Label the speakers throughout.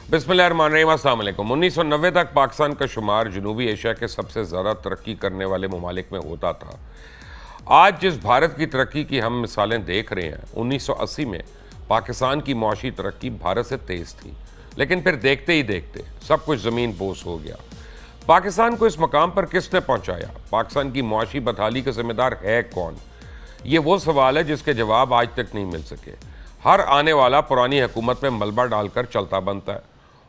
Speaker 1: बिस्मिल्लाहिर्रहमानिर्रहीम, अस्सलाम वालेकुम। 1990 तक पाकिस्तान का शुमार जनूबी एशिया के सबसे ज़्यादा तरक्की करने वाले ममालिक में होता था। आज जिस भारत की तरक्की की हम मिसालें देख रहे हैं, 1980 में पाकिस्तान की मुआशी तरक्की भारत से तेज़ थी, लेकिन फिर देखते ही देखते सब कुछ ज़मीन बोस हो गया। पाकिस्तान को इस मकाम पर किसने पहुँचाया? पाकिस्तान की मुआशी बदहाली का जिम्मेदार है कौन? ये वो सवाल है जिसके जवाब आज तक नहीं मिल सके। हर आने वाला पुरानी हुकूमत में मलबा डालकर चलता बनता है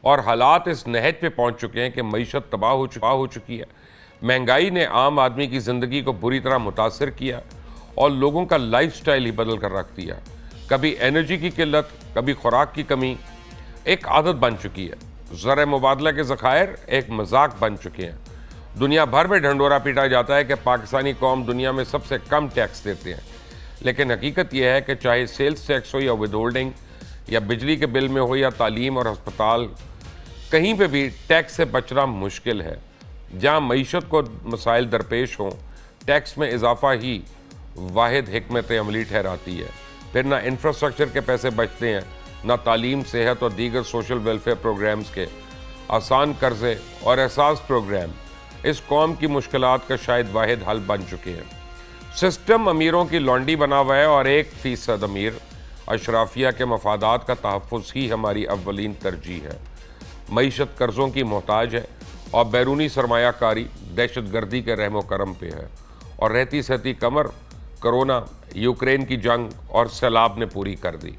Speaker 1: और हालात इस नहज पे पहुंच चुके हैं कि मईशत तबाह हो चुकी है। महंगाई ने आम आदमी की ज़िंदगी को बुरी तरह मुतासर किया और लोगों का लाइफस्टाइल ही बदल कर रख दिया। कभी एनर्जी की किल्लत, कभी खुराक की कमी एक आदत बन चुकी है। ज़र मुबादला के ज़खायर एक मजाक बन चुके हैं। दुनिया भर में ढंडोरा पीटा जाता है कि पाकिस्तानी कौम दुनिया में सबसे कम टैक्स देते हैं, लेकिन हकीकत यह है कि चाहे सेल्स टैक्स हो या विद होल्डिंग या बिजली के बिल में हो या तालीम और अस्पताल, कहीं पे भी टैक्स से बचना मुश्किल है। जहाँ मईशत को मसाइल दरपेश हों, टैक्स में इजाफा ही वाहिद हिकमत अमली ठहराती है। फिर ना इंफ्रास्ट्रक्चर के पैसे बचते हैं, ना तालीम, सेहत और दीगर सोशल वेलफेयर प्रोग्राम्स के। आसान कर्जे और एहसास प्रोग्राम इस कौम की मुश्किलात का शायद वाहिद हल बन चुके हैं। सिस्टम अमीरों की लॉन्डी बना हुआ है और 1% अमीर अशराफिया के मफादात का तहफ़्फ़ुज़ ही हमारी अव्वलीन तरजीह है। मईशत कर्ज़ों की मोहताज है और बैरूनी सरमायाकारी दहशत गर्दी के रहमो करम पे है, और रहती सहती कमर कोरोना, यूक्रेन की जंग और सैलाब ने पूरी कर दी।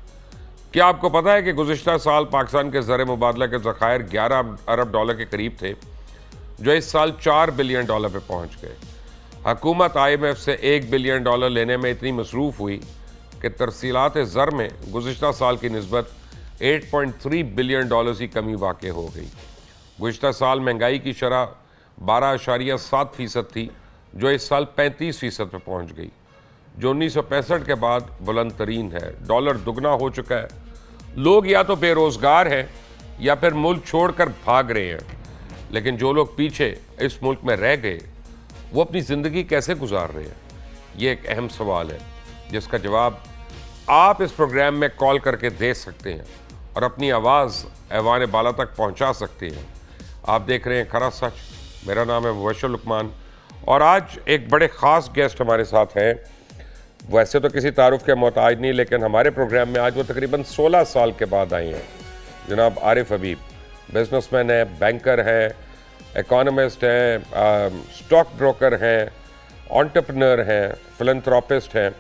Speaker 1: क्या आपको पता है कि गुज़िश्ता साल पाकिस्तान के ज़र मुबादला के ज़खायर 11 अरब डॉलर के करीब थे, जो इस साल 4 बिलियन डॉलर पे पहुंच गए। हुकूमत IMF से 1 बिलियन डॉलर लेने में इतनी मसरूफ़ हुई कि तरसीलात ज़र में गुज़िश्ता साल की निस्बत 8.3 बिलियन डॉलर की कमी वाक़ई हो गई। गुज़िश्ता साल महंगाई की शरह 12.7% थी, जो इस साल 35% पर पहुंच गई, जो 1965 के बाद बुलंद तरीन है। डॉलर दुगना हो चुका है। लोग या तो बेरोज़गार हैं या फिर मुल्क छोड़कर भाग रहे हैं, लेकिन जो लोग पीछे इस मुल्क में रह गए वो अपनी ज़िंदगी कैसे गुजार रहे हैं? ये एक अहम सवाल है जिसका जवाब आप इस प्रोग्राम में कॉल करके दे सकते हैं और अपनी आवाज़ ऐवान बाला तक पहुंचा सकते हैं। आप देख रहे हैं खरा सच। मेरा नाम है मुबशर लुकमान और आज एक बड़े ख़ास गेस्ट हमारे साथ हैं। वैसे तो किसी तारुफ के मोहताज नहीं, लेकिन हमारे प्रोग्राम में आज वो तकरीबन 16 साल के बाद आए हैं। जनाब आरिफ हबीब बिजनेसमैन है, बैंकर हैं, इकोनॉमिस्ट हैं, स्टॉक ब्रोकर हैं, एंटरप्रेन्योर हैं, फिलैंथ्रोपिस्ट हैं।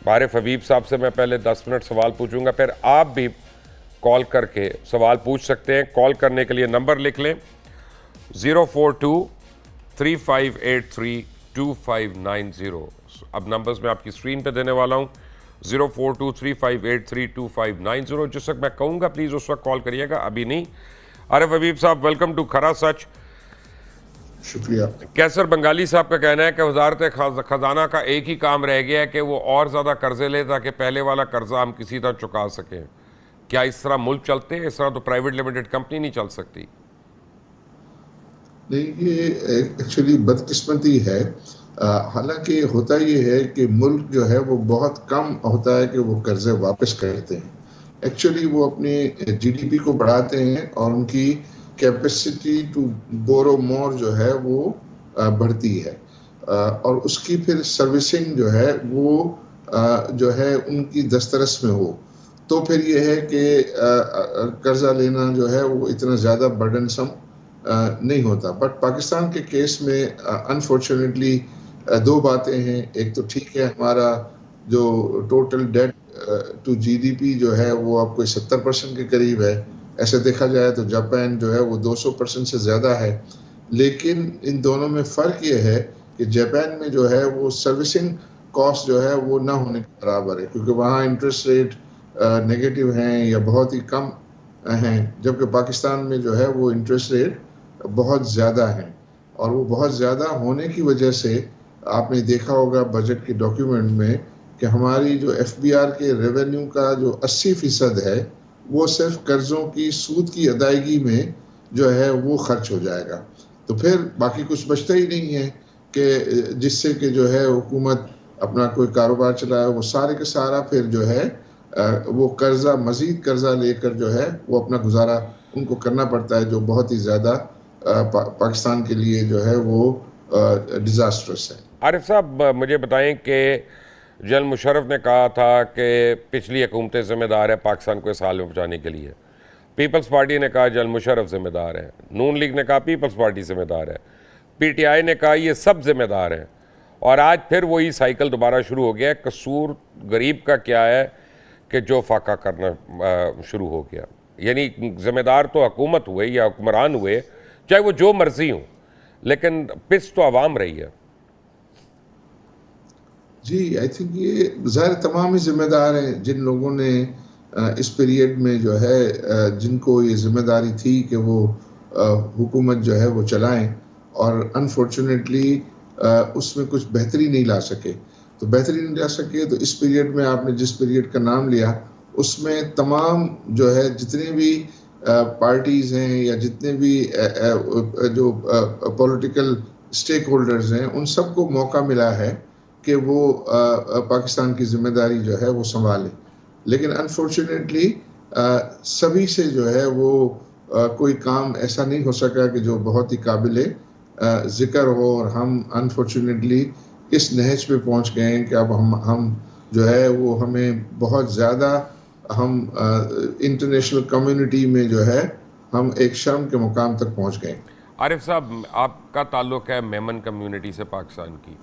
Speaker 1: आरिफ हबीब साहब से मैं पहले 10 मिनट सवाल पूछूंगा, फिर आप भी कॉल करके सवाल पूछ सकते हैं। कॉल करने के लिए नंबर लिख लें 042-3583-2590। अब नंबर्स मैं आपकी स्क्रीन पे देने वाला हूँ, 042-3583-2590। जिस वक्त मैं कहूँगा प्लीज़ उस वक्त कॉल करिएगा, अभी नहीं। आरिफ हबीब साहब, वेलकम टू खरा सच।
Speaker 2: शुक्रिया।
Speaker 1: कैसर बंगाली साहब का कहना है कि वजारत खजाना का एक ही काम रह गया है कि वो और ज़्यादा कर्जे ले ताकि पहले वाला कर्जा हम किसी तरह चुका सकें। क्या इस तरह मुल्क चलते हैं? इस तरह तो प्राइवेट लिमिटेड कंपनी नहीं चल सकती।
Speaker 2: नहीं, ये एक्चुअली बदकिस्मती है। हालांकि होता ये है कि मुल्क जो है वो बहुत कम होता है कि वो कर्जे वापस करते हैं। एक्चुअली वो अपनी GDP को बढ़ाते हैं और उनकी कैपेसिटी टू बोरो मोर जो है वो बढ़ती है, और उसकी फिर सर्विसिंग जो है वो जो है उनकी दस्तरस में हो, तो फिर ये है कि कर्जा लेना जो है वो इतना ज़्यादा बर्डनसम नहीं होता। बट पाकिस्तान के केस में अनफॉर्चुनेटली दो बातें हैं। एक तो ठीक है, हमारा जो टोटल डेट टू GDP जो है वो आपको 70% के करीब है। ऐसे देखा जाए तो जापान जो है वो 200% से ज़्यादा है, लेकिन इन दोनों में फ़र्क ये है कि जापान में जो है वो सर्विसिंग कॉस्ट जो है वो ना होने के बराबर है, क्योंकि वहाँ इंटरेस्ट रेट नेगेटिव हैं या बहुत ही कम हैं, जबकि पाकिस्तान में जो है वो इंटरेस्ट रेट बहुत ज़्यादा हैं। और वो बहुत ज़्यादा होने की वजह से आपने देखा होगा बजट के डॉक्यूमेंट में कि हमारी जो FBR के रेवेन्यू का जो 80% है वो सिर्फ कर्ज़ों की सूद की अदायगी में जो है वो खर्च हो जाएगा। तो फिर बाकी कुछ बचता ही नहीं है कि जिससे कि जो है हुकूमत अपना कोई कारोबार चलाए। वो सारे के सारा फिर जो है वो कर्जा, मजीद कर्जा लेकर जो है वो अपना गुजारा उनको करना पड़ता है, जो बहुत ही ज़्यादा पाकिस्तान के लिए जो है वो डिज़ास्ट्रस है।
Speaker 1: आरिफ साहब, मुझे बताएं कि जनरल मुशर्रफ ने कहा था कि पिछली हुकूमतें ज़िम्मेदार है पाकिस्तान को इस हाल में पहुँचाने के लिए। पीपल्स पार्टी ने कहा जनरल मुशर्रफ ज़िम्मेदार है। नून लीग ने कहा पीपल्स पार्टी ज़िम्मेदार है। पीटीआई ने कहा ये सब ज़िम्मेदार हैं। और आज फिर वही साइकिल दोबारा शुरू हो गया है। कसूर गरीब का क्या है कि जो फाका करना शुरू हो गया। यानी ज़िम्मेदार तो हुकूमत हुए या हुक्मरान हुए, चाहे वो जो मर्जी हो, लेकिन पिस तो आवाम रही है।
Speaker 2: जी, आई थिंक ये ज़ाहिर तमाम ही ज़िम्मेदार हैं जिन लोगों ने इस पीरियड में जो है जिनको ये ज़िम्मेदारी थी कि वो हुकूमत जो है वो चलाएं, और अनफॉर्चुनेटली उसमें कुछ बेहतरी नहीं ला सके। तो बेहतरी नहीं ला सके तो इस पीरियड में आपने जिस पीरियड का नाम लिया उसमें तमाम जो है जितने भी पार्टीज़ हैं या जितने भी जो पॉलिटिकल स्टेक होल्डर्स हैं, उन सबको मौका मिला है कि वो पाकिस्तान की जिम्मेदारी जो है वो संभाले। लेकिन अनफॉर्चुनेटली सभी से जो है वो कोई काम ऐसा नहीं हो सका कि जो बहुत ही काबिल ज़िक्र हो, और हम अनफॉर्चुनेटली इस नहज पे पहुंच गए हैं कि अब हम जो है वो हमें बहुत ज़्यादा हम इंटरनेशनल कम्युनिटी में जो है हम एक शर्म के मुकाम तक पहुंच गए।
Speaker 1: आरिफ साहब, आपका ताल्लुक़ है मेमन कम्युनिटी से पाकिस्तान की,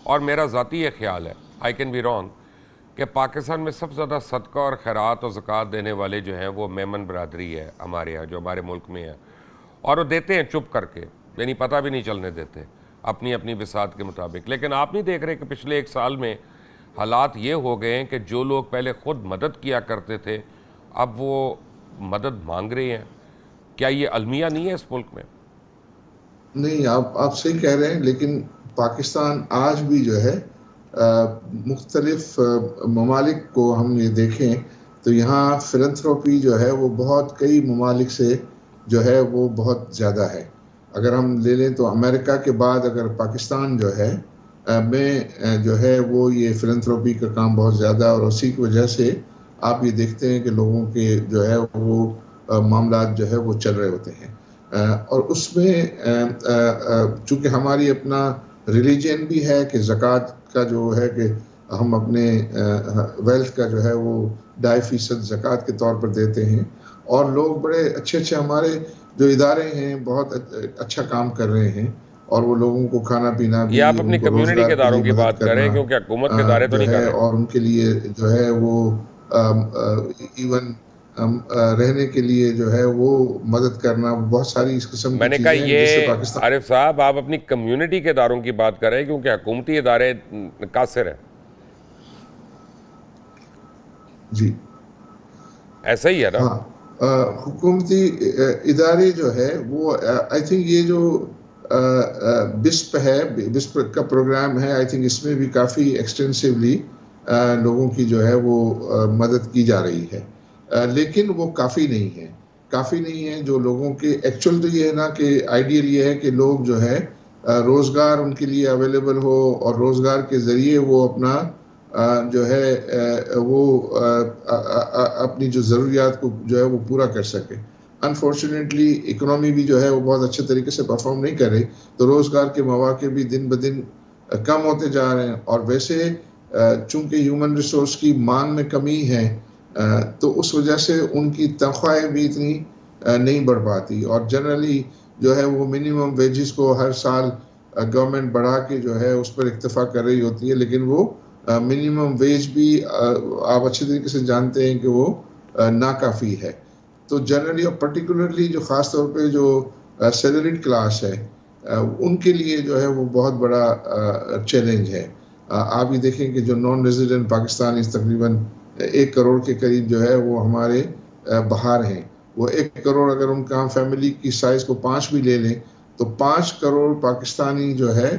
Speaker 1: और मेरा ज़ाती ये ख्याल है, आई कैन बी रॉन्ग, कि पाकिस्तान में सबसे ज़्यादा सदका और खैरात और ज़कात देने वाले जो हैं वो मेमन बरादरी है हमारे यहाँ, जो हमारे मुल्क में है। और वो देते हैं चुप करके, यानी पता भी नहीं चलने देते, अपनी अपनी बिसात के मुताबिक। लेकिन आप नहीं देख रहे कि पिछले एक साल में हालात ये हो गए हैं कि जो लोग पहले ख़ुद मदद किया करते थे अब वो मदद मांग रहे हैं। क्या ये अलमिया नहीं है इस मुल्क में?
Speaker 2: नहीं, आप सही कह रहे हैं, लेकिन पाकिस्तान आज भी जो है मुख्तलिफ ममालिक को हम ये देखें तो यहाँ फिलंथ्रोपी जो है वो बहुत कई ममालिक से जो है वो बहुत ज़्यादा है। अगर हम ले लें तो अमेरिका के बाद अगर पाकिस्तान जो है में जो है वो ये फिलंथ्रोपी का काम बहुत ज़्यादा, और उसी की वजह से आप ये देखते हैं कि लोगों के जो है वो मामलात जो है वो चल रहे होते हैं। और उसमें चूँकि हमारी अपना रिलीजन भी है कि ज़कात का जो है कि हम अपने वेल्थ का जो है वो 2.5% ज़कात के तौर पर देते हैं, और लोग बड़े अच्छे हमारे जो इदारे हैं बहुत अच्छा काम कर रहे हैं, और वो लोगों को खाना पीना भी,
Speaker 1: ये आप अपनी
Speaker 2: उनको
Speaker 1: कम्युनिटी के
Speaker 2: रोज़गार के
Speaker 1: इदारों
Speaker 2: लिए
Speaker 1: की
Speaker 2: मदद
Speaker 1: बात कर रहे हैं,
Speaker 2: करना
Speaker 1: क्योंकि हुकूमत के इदारे तो
Speaker 2: जो
Speaker 1: नहीं कर
Speaker 2: है,
Speaker 1: रहे।
Speaker 2: और उनके लिए जो है वो इवन रहने के लिए जो है वो मदद करना, बहुत सारी इस किस्म की
Speaker 1: मैंने कहा
Speaker 2: चीज़ें हैं जिससे
Speaker 1: ये
Speaker 2: पाकिस्तान।
Speaker 1: आरिफ साहब, आप अपनी कम्युनिटी के इदारों की बात कर रहे हैं, क्योंकि हुकूमती इदारे कासिर हैं।
Speaker 2: जी
Speaker 1: ऐसा ही है ना?
Speaker 2: हाँ, हुकूमती इदारे जो है वो आई थिंक ये जो बिस्प है, बिस्प का प्रोग्राम है, आई थिंक इसमें भी काफ़ी एक्सटेंसिवली लोगों की जो है वो मदद की जा रही है, लेकिन वो काफ़ी नहीं है। काफ़ी नहीं है जो लोगों के एक्चुअल तो ये है ना कि आइडियल ये है कि लोग जो है रोज़गार उनके लिए अवेलेबल हो, और रोज़गार के ज़रिए वो अपना जो है वो अपनी जो ज़रूरियात को जो है वो पूरा कर सके। अनफॉर्चुनेटली इकोनॉमी भी जो है वो बहुत अच्छे तरीके से परफॉर्म नहीं कर रही, तो रोज़गार के मौके भी दिन ब दिन कम होते जा रहे हैं, और वैसे चूँकि ह्यूमन रिसोर्स की मांग में कमी है, तो उस वजह से उनकी तनख्वाहें भी इतनी नहीं बढ़ पाती, और जनरली जो है वो मिनिमम वेजेस को हर साल गवर्नमेंट बढ़ा के जो है उस पर इक्तफा कर रही होती है, लेकिन वो मिनिमम वेज भी आप अच्छे तरीके से जानते हैं कि वो नाकाफ़ी है। तो जनरली और पर्टिकुलरली जो ख़ास तौर पे जो सैलरीड क्लास है उनके लिए जो है वो बहुत बड़ा चैलेंज है। आप ये देखें कि जो नॉन रेजिडेंट पाकिस्तानी तकरीबन 1 करोड़ के करीब जो है वो हमारे बाहर हैं। वो 1 करोड़ अगर उनका हम फैमिली की साइज़ को 5 भी ले लें तो 5 करोड़ पाकिस्तानी जो है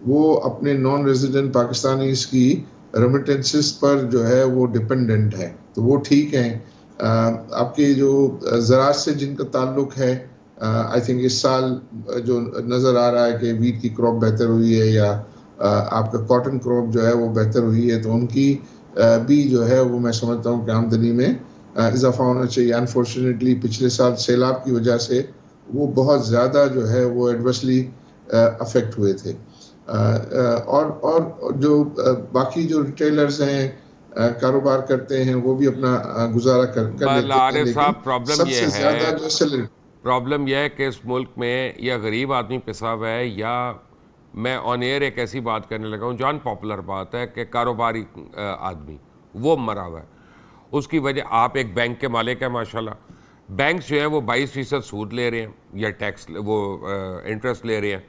Speaker 2: वो अपने नॉन रेजिडेंट पाकिस्तानीज़ की रेमिटेंसेस पर जो है वो डिपेंडेंट है, तो वो ठीक हैं। आपके जो ज़राअत से जिनका ताल्लुक़ है, आई थिंक इस साल जो नज़र आ रहा है कि वीट की क्रॉप बेहतर हुई है, या आपका कॉटन क्रॉप जो है वो बेहतर हुई है, तो उनकी भी जो है वो मैं समझता हूँ कि आमदनी में इजाफा होना चाहिए। अनफॉर्चुनेटली पिछले साल सैलाब की वजह से वो बहुत ज़्यादा जो है वो एडवर्सली अफेक्ट हुए थे। और जो बाकी जो रिटेलर्स हैं, कारोबार करते हैं, वो भी अपना गुजारा कर
Speaker 1: बल
Speaker 2: लेते हैं,
Speaker 1: आरिफ
Speaker 2: लेकिन
Speaker 1: साहब, प्रॉब्लम ये
Speaker 2: सबसे
Speaker 1: है,
Speaker 2: ज़्यादा जो सैलरी
Speaker 1: प्रॉब्लम यह है कि इस मुल्क में या गरीब आदमी पिसा हुआ है, या मैं ऑन एयर एक ऐसी बात करने लगा हूँ, जान पॉपुलर बात है कि कारोबारी आदमी वो मरा हुआ है। उसकी वजह, आप एक बैंक के मालिक हैं माशाल्लाह, बैंक जो है वो 22% सूद ले रहे हैं या टैक्स वो इंटरेस्ट ले रहे हैं।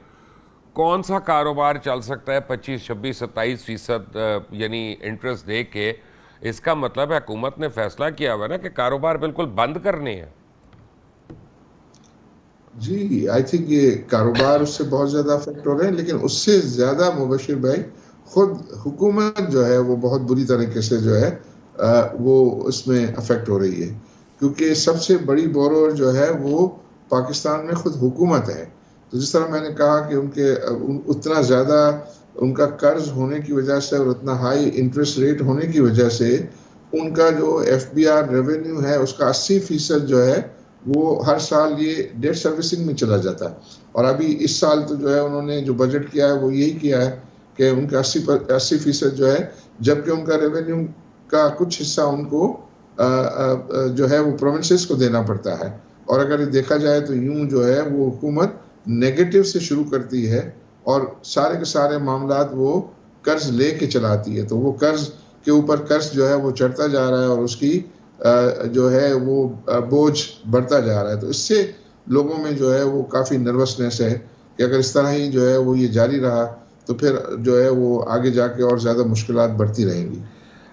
Speaker 1: कौन सा कारोबार चल सकता है 25, 26, 27% यानी इंटरेस्ट दे के? इसका मतलब है हुकूमत ने फैसला किया हुआ है ना कि कारोबार बिल्कुल बंद करने हैं।
Speaker 2: जी, आई थिंक ये कारोबार उससे बहुत ज़्यादा अफेक्ट हो रहे हैं, लेकिन उससे ज़्यादा मुबशिर भाई खुद हुकूमत जो है वो बहुत बुरी तरीके से जो है वो उसमें अफेक्ट हो रही है, क्योंकि सबसे बड़ी बोरोवर जो है वो पाकिस्तान में खुद हुकूमत है। तो जिस तरह मैंने कहा कि उतना ज़्यादा उनका कर्ज होने की वजह से और उतना हाई इंटरेस्ट रेट होने की वजह से उनका जो FBR रेवेन्यू है उसका 80% जो है वो हर साल ये डेट सर्विसिंग में चला जाता है। और अभी इस साल तो जो है उन्होंने जो बजट किया है वो यही किया है कि उनका 80% जो है, जबकि उनका रेवेन्यू का कुछ हिस्सा उनको जो है वो प्रोविंसेस को देना पड़ता है। और अगर ये देखा जाए तो यूं जो है वो हुकूमत नेगेटिव से शुरू करती है और सारे के सारे मामलात वो कर्ज ले के चलाती है, तो वो कर्ज के ऊपर कर्ज जो है वो चढ़ता जा रहा है और उसकी जो है वो बोझ बढ़ता जा रहा है। तो इससे लोगों में जो है वो काफ़ी नर्वसनेस है कि अगर इस तरह ही जो है वो ये जारी रहा तो फिर जो है वो आगे जाके और ज़्यादा मुश्किलात बढ़ती रहेंगी।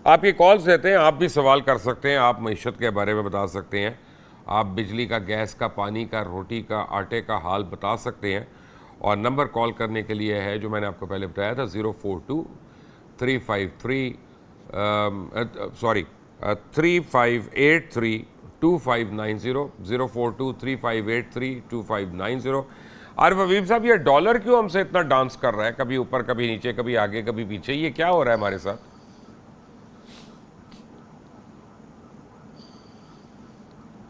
Speaker 1: आप ये कॉल्स देते हैं, आप भी सवाल कर सकते हैं, आप मईशत के बारे में बता सकते हैं, आप बिजली का, गैस का, पानी का, रोटी का, आटे का हाल बता सकते हैं। और नंबर कॉल करने के लिए है जो मैंने आपको पहले बताया था, 3583 04235832590। आरिफ हबीब साहब, ये डॉलर क्यों हमसे इतना डांस कर रहा है, कभी ऊपर कभी नीचे, कभी आगे कभी पीछे? ये क्या हो रहा है हमारे साथ?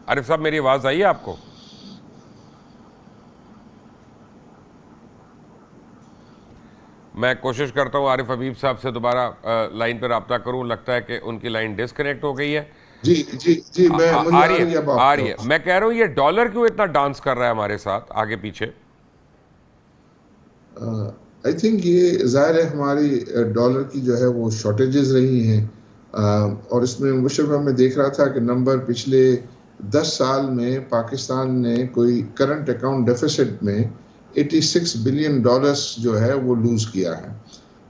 Speaker 1: आरिफ साहब, मेरी आवाज़ आई है आपको? मैं कोशिश करता हूँ आरिफ हबीब साहब से दोबारा लाइन पर रब्ता करूँ, लगता है कि उनकी लाइन डिस्कनेक्ट हो गई है।
Speaker 2: जी जी जी, मुझे
Speaker 1: आ
Speaker 2: आ
Speaker 1: रही
Speaker 2: रही है
Speaker 1: है,
Speaker 2: अब
Speaker 1: आ रही है।
Speaker 2: आपको।
Speaker 1: मैं कह रहा हूँ ये डॉलर क्यों इतना डांस कर रहा है हमारे साथ आगे पीछे?
Speaker 2: आई थिंक ये ज़ाहिर है हमारी डॉलर की जो है वो शॉर्टेजेस रही हैं, और इसमें मुशर्रफ में देख रहा था कि नंबर पिछले 10 साल में पाकिस्तान ने कोई करंट अकाउंट डेफिसिट में 86 बिलियन डॉलर्स जो है वो लूज़ किया है।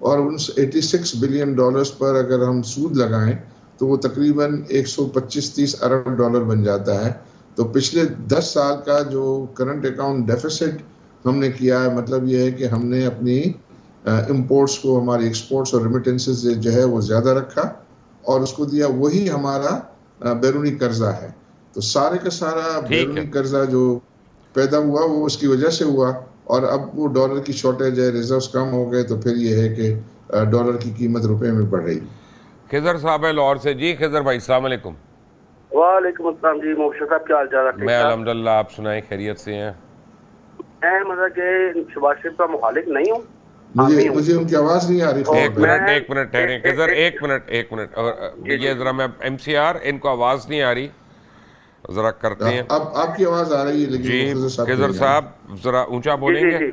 Speaker 2: और उन 86 बिलियन डॉलर्स पर अगर हम सूद लगाएं तो वो तकरीबन 125-30 अरब डॉलर बन जाता है। तो पिछले 10 साल का जो करंट अकाउंट डेफिसिट हमने किया है, मतलब ये है कि हमने अपनी इंपोर्ट्स को, हमारी एक्सपोर्ट्स और रेमिटेंसेस जो है वो ज़्यादा रखा और उसको दिया, वही हमारा बैरूनी कर्जा है। तो सारे का सारा
Speaker 1: ठीक
Speaker 2: बैरूनी
Speaker 1: है,
Speaker 2: कर्जा जो पैदा हुआ वो उसकी वजह से हुआ, और अब वो डॉलर की शॉर्टेज है, रिजर्व्स कम हो गए, तो फिर ये है कि डॉलर की कीमत रुपए में बढ़ रही।
Speaker 1: खिजर साहब है लाहौर से। जी खिजर भाई, अस्सलाम वालेकुम।
Speaker 3: वालेकुम अस्सलाम जी, मोबशर साहब क्या हाल चाल है?
Speaker 1: मैं अल्हम्दुलिल्लाह, आप सुनाएं, खैरियत से हैं?
Speaker 3: मैं मतलब कि शहबाज शरीफ का मुखालिफ नहीं हूँ।
Speaker 2: मुझे उनकी आवाज नहीं आ रही।
Speaker 1: एक मिनट ठहरें खिजर, एक मिनट। और ये जरा, मैं MCR, इनको आवाज़ नहीं आ रही, ज़रा करते हैं।
Speaker 2: अब आपकी आवाज आ रही है, लेकिन
Speaker 1: जी
Speaker 2: मुख्तसर
Speaker 1: खिजर
Speaker 2: नहीं आ रही।
Speaker 1: साहब ज़रा ऊंचा
Speaker 3: जी
Speaker 1: बोलेंगे?
Speaker 3: जी,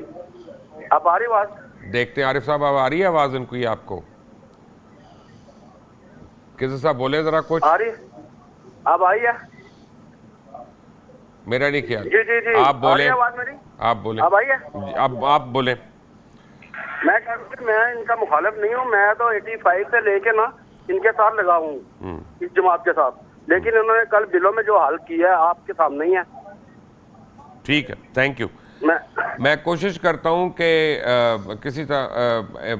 Speaker 3: आप आ रही बात?
Speaker 1: देखते हैं आरिफ साहब, अब आ रही है आवाज़ इनको, ये आपको? खिजर साहब बोले ज़रा कुछ।
Speaker 3: आ रही है? अब आई है?
Speaker 1: मेरा नहीं ख्याल।
Speaker 3: जी जी जी,
Speaker 1: आप
Speaker 3: आ
Speaker 1: बोले,
Speaker 3: रही है आवाज मेरी?
Speaker 1: आप बोले,
Speaker 3: अब आई है?
Speaker 1: अब आप बोले।
Speaker 3: मैं कह रहा हूँ मैं इनका मुखालिफ नहीं हूँ, मैं तो 85 से लेके ना इनके साथ लगा हूँ, इस जमात के साथ। लेकिन इन्होंने कल बिलों में जो हाल किया है आपके सामने ही है।
Speaker 1: ठीक है, थैंक यू। मैं कोशिश करता हूं कि किसी तरह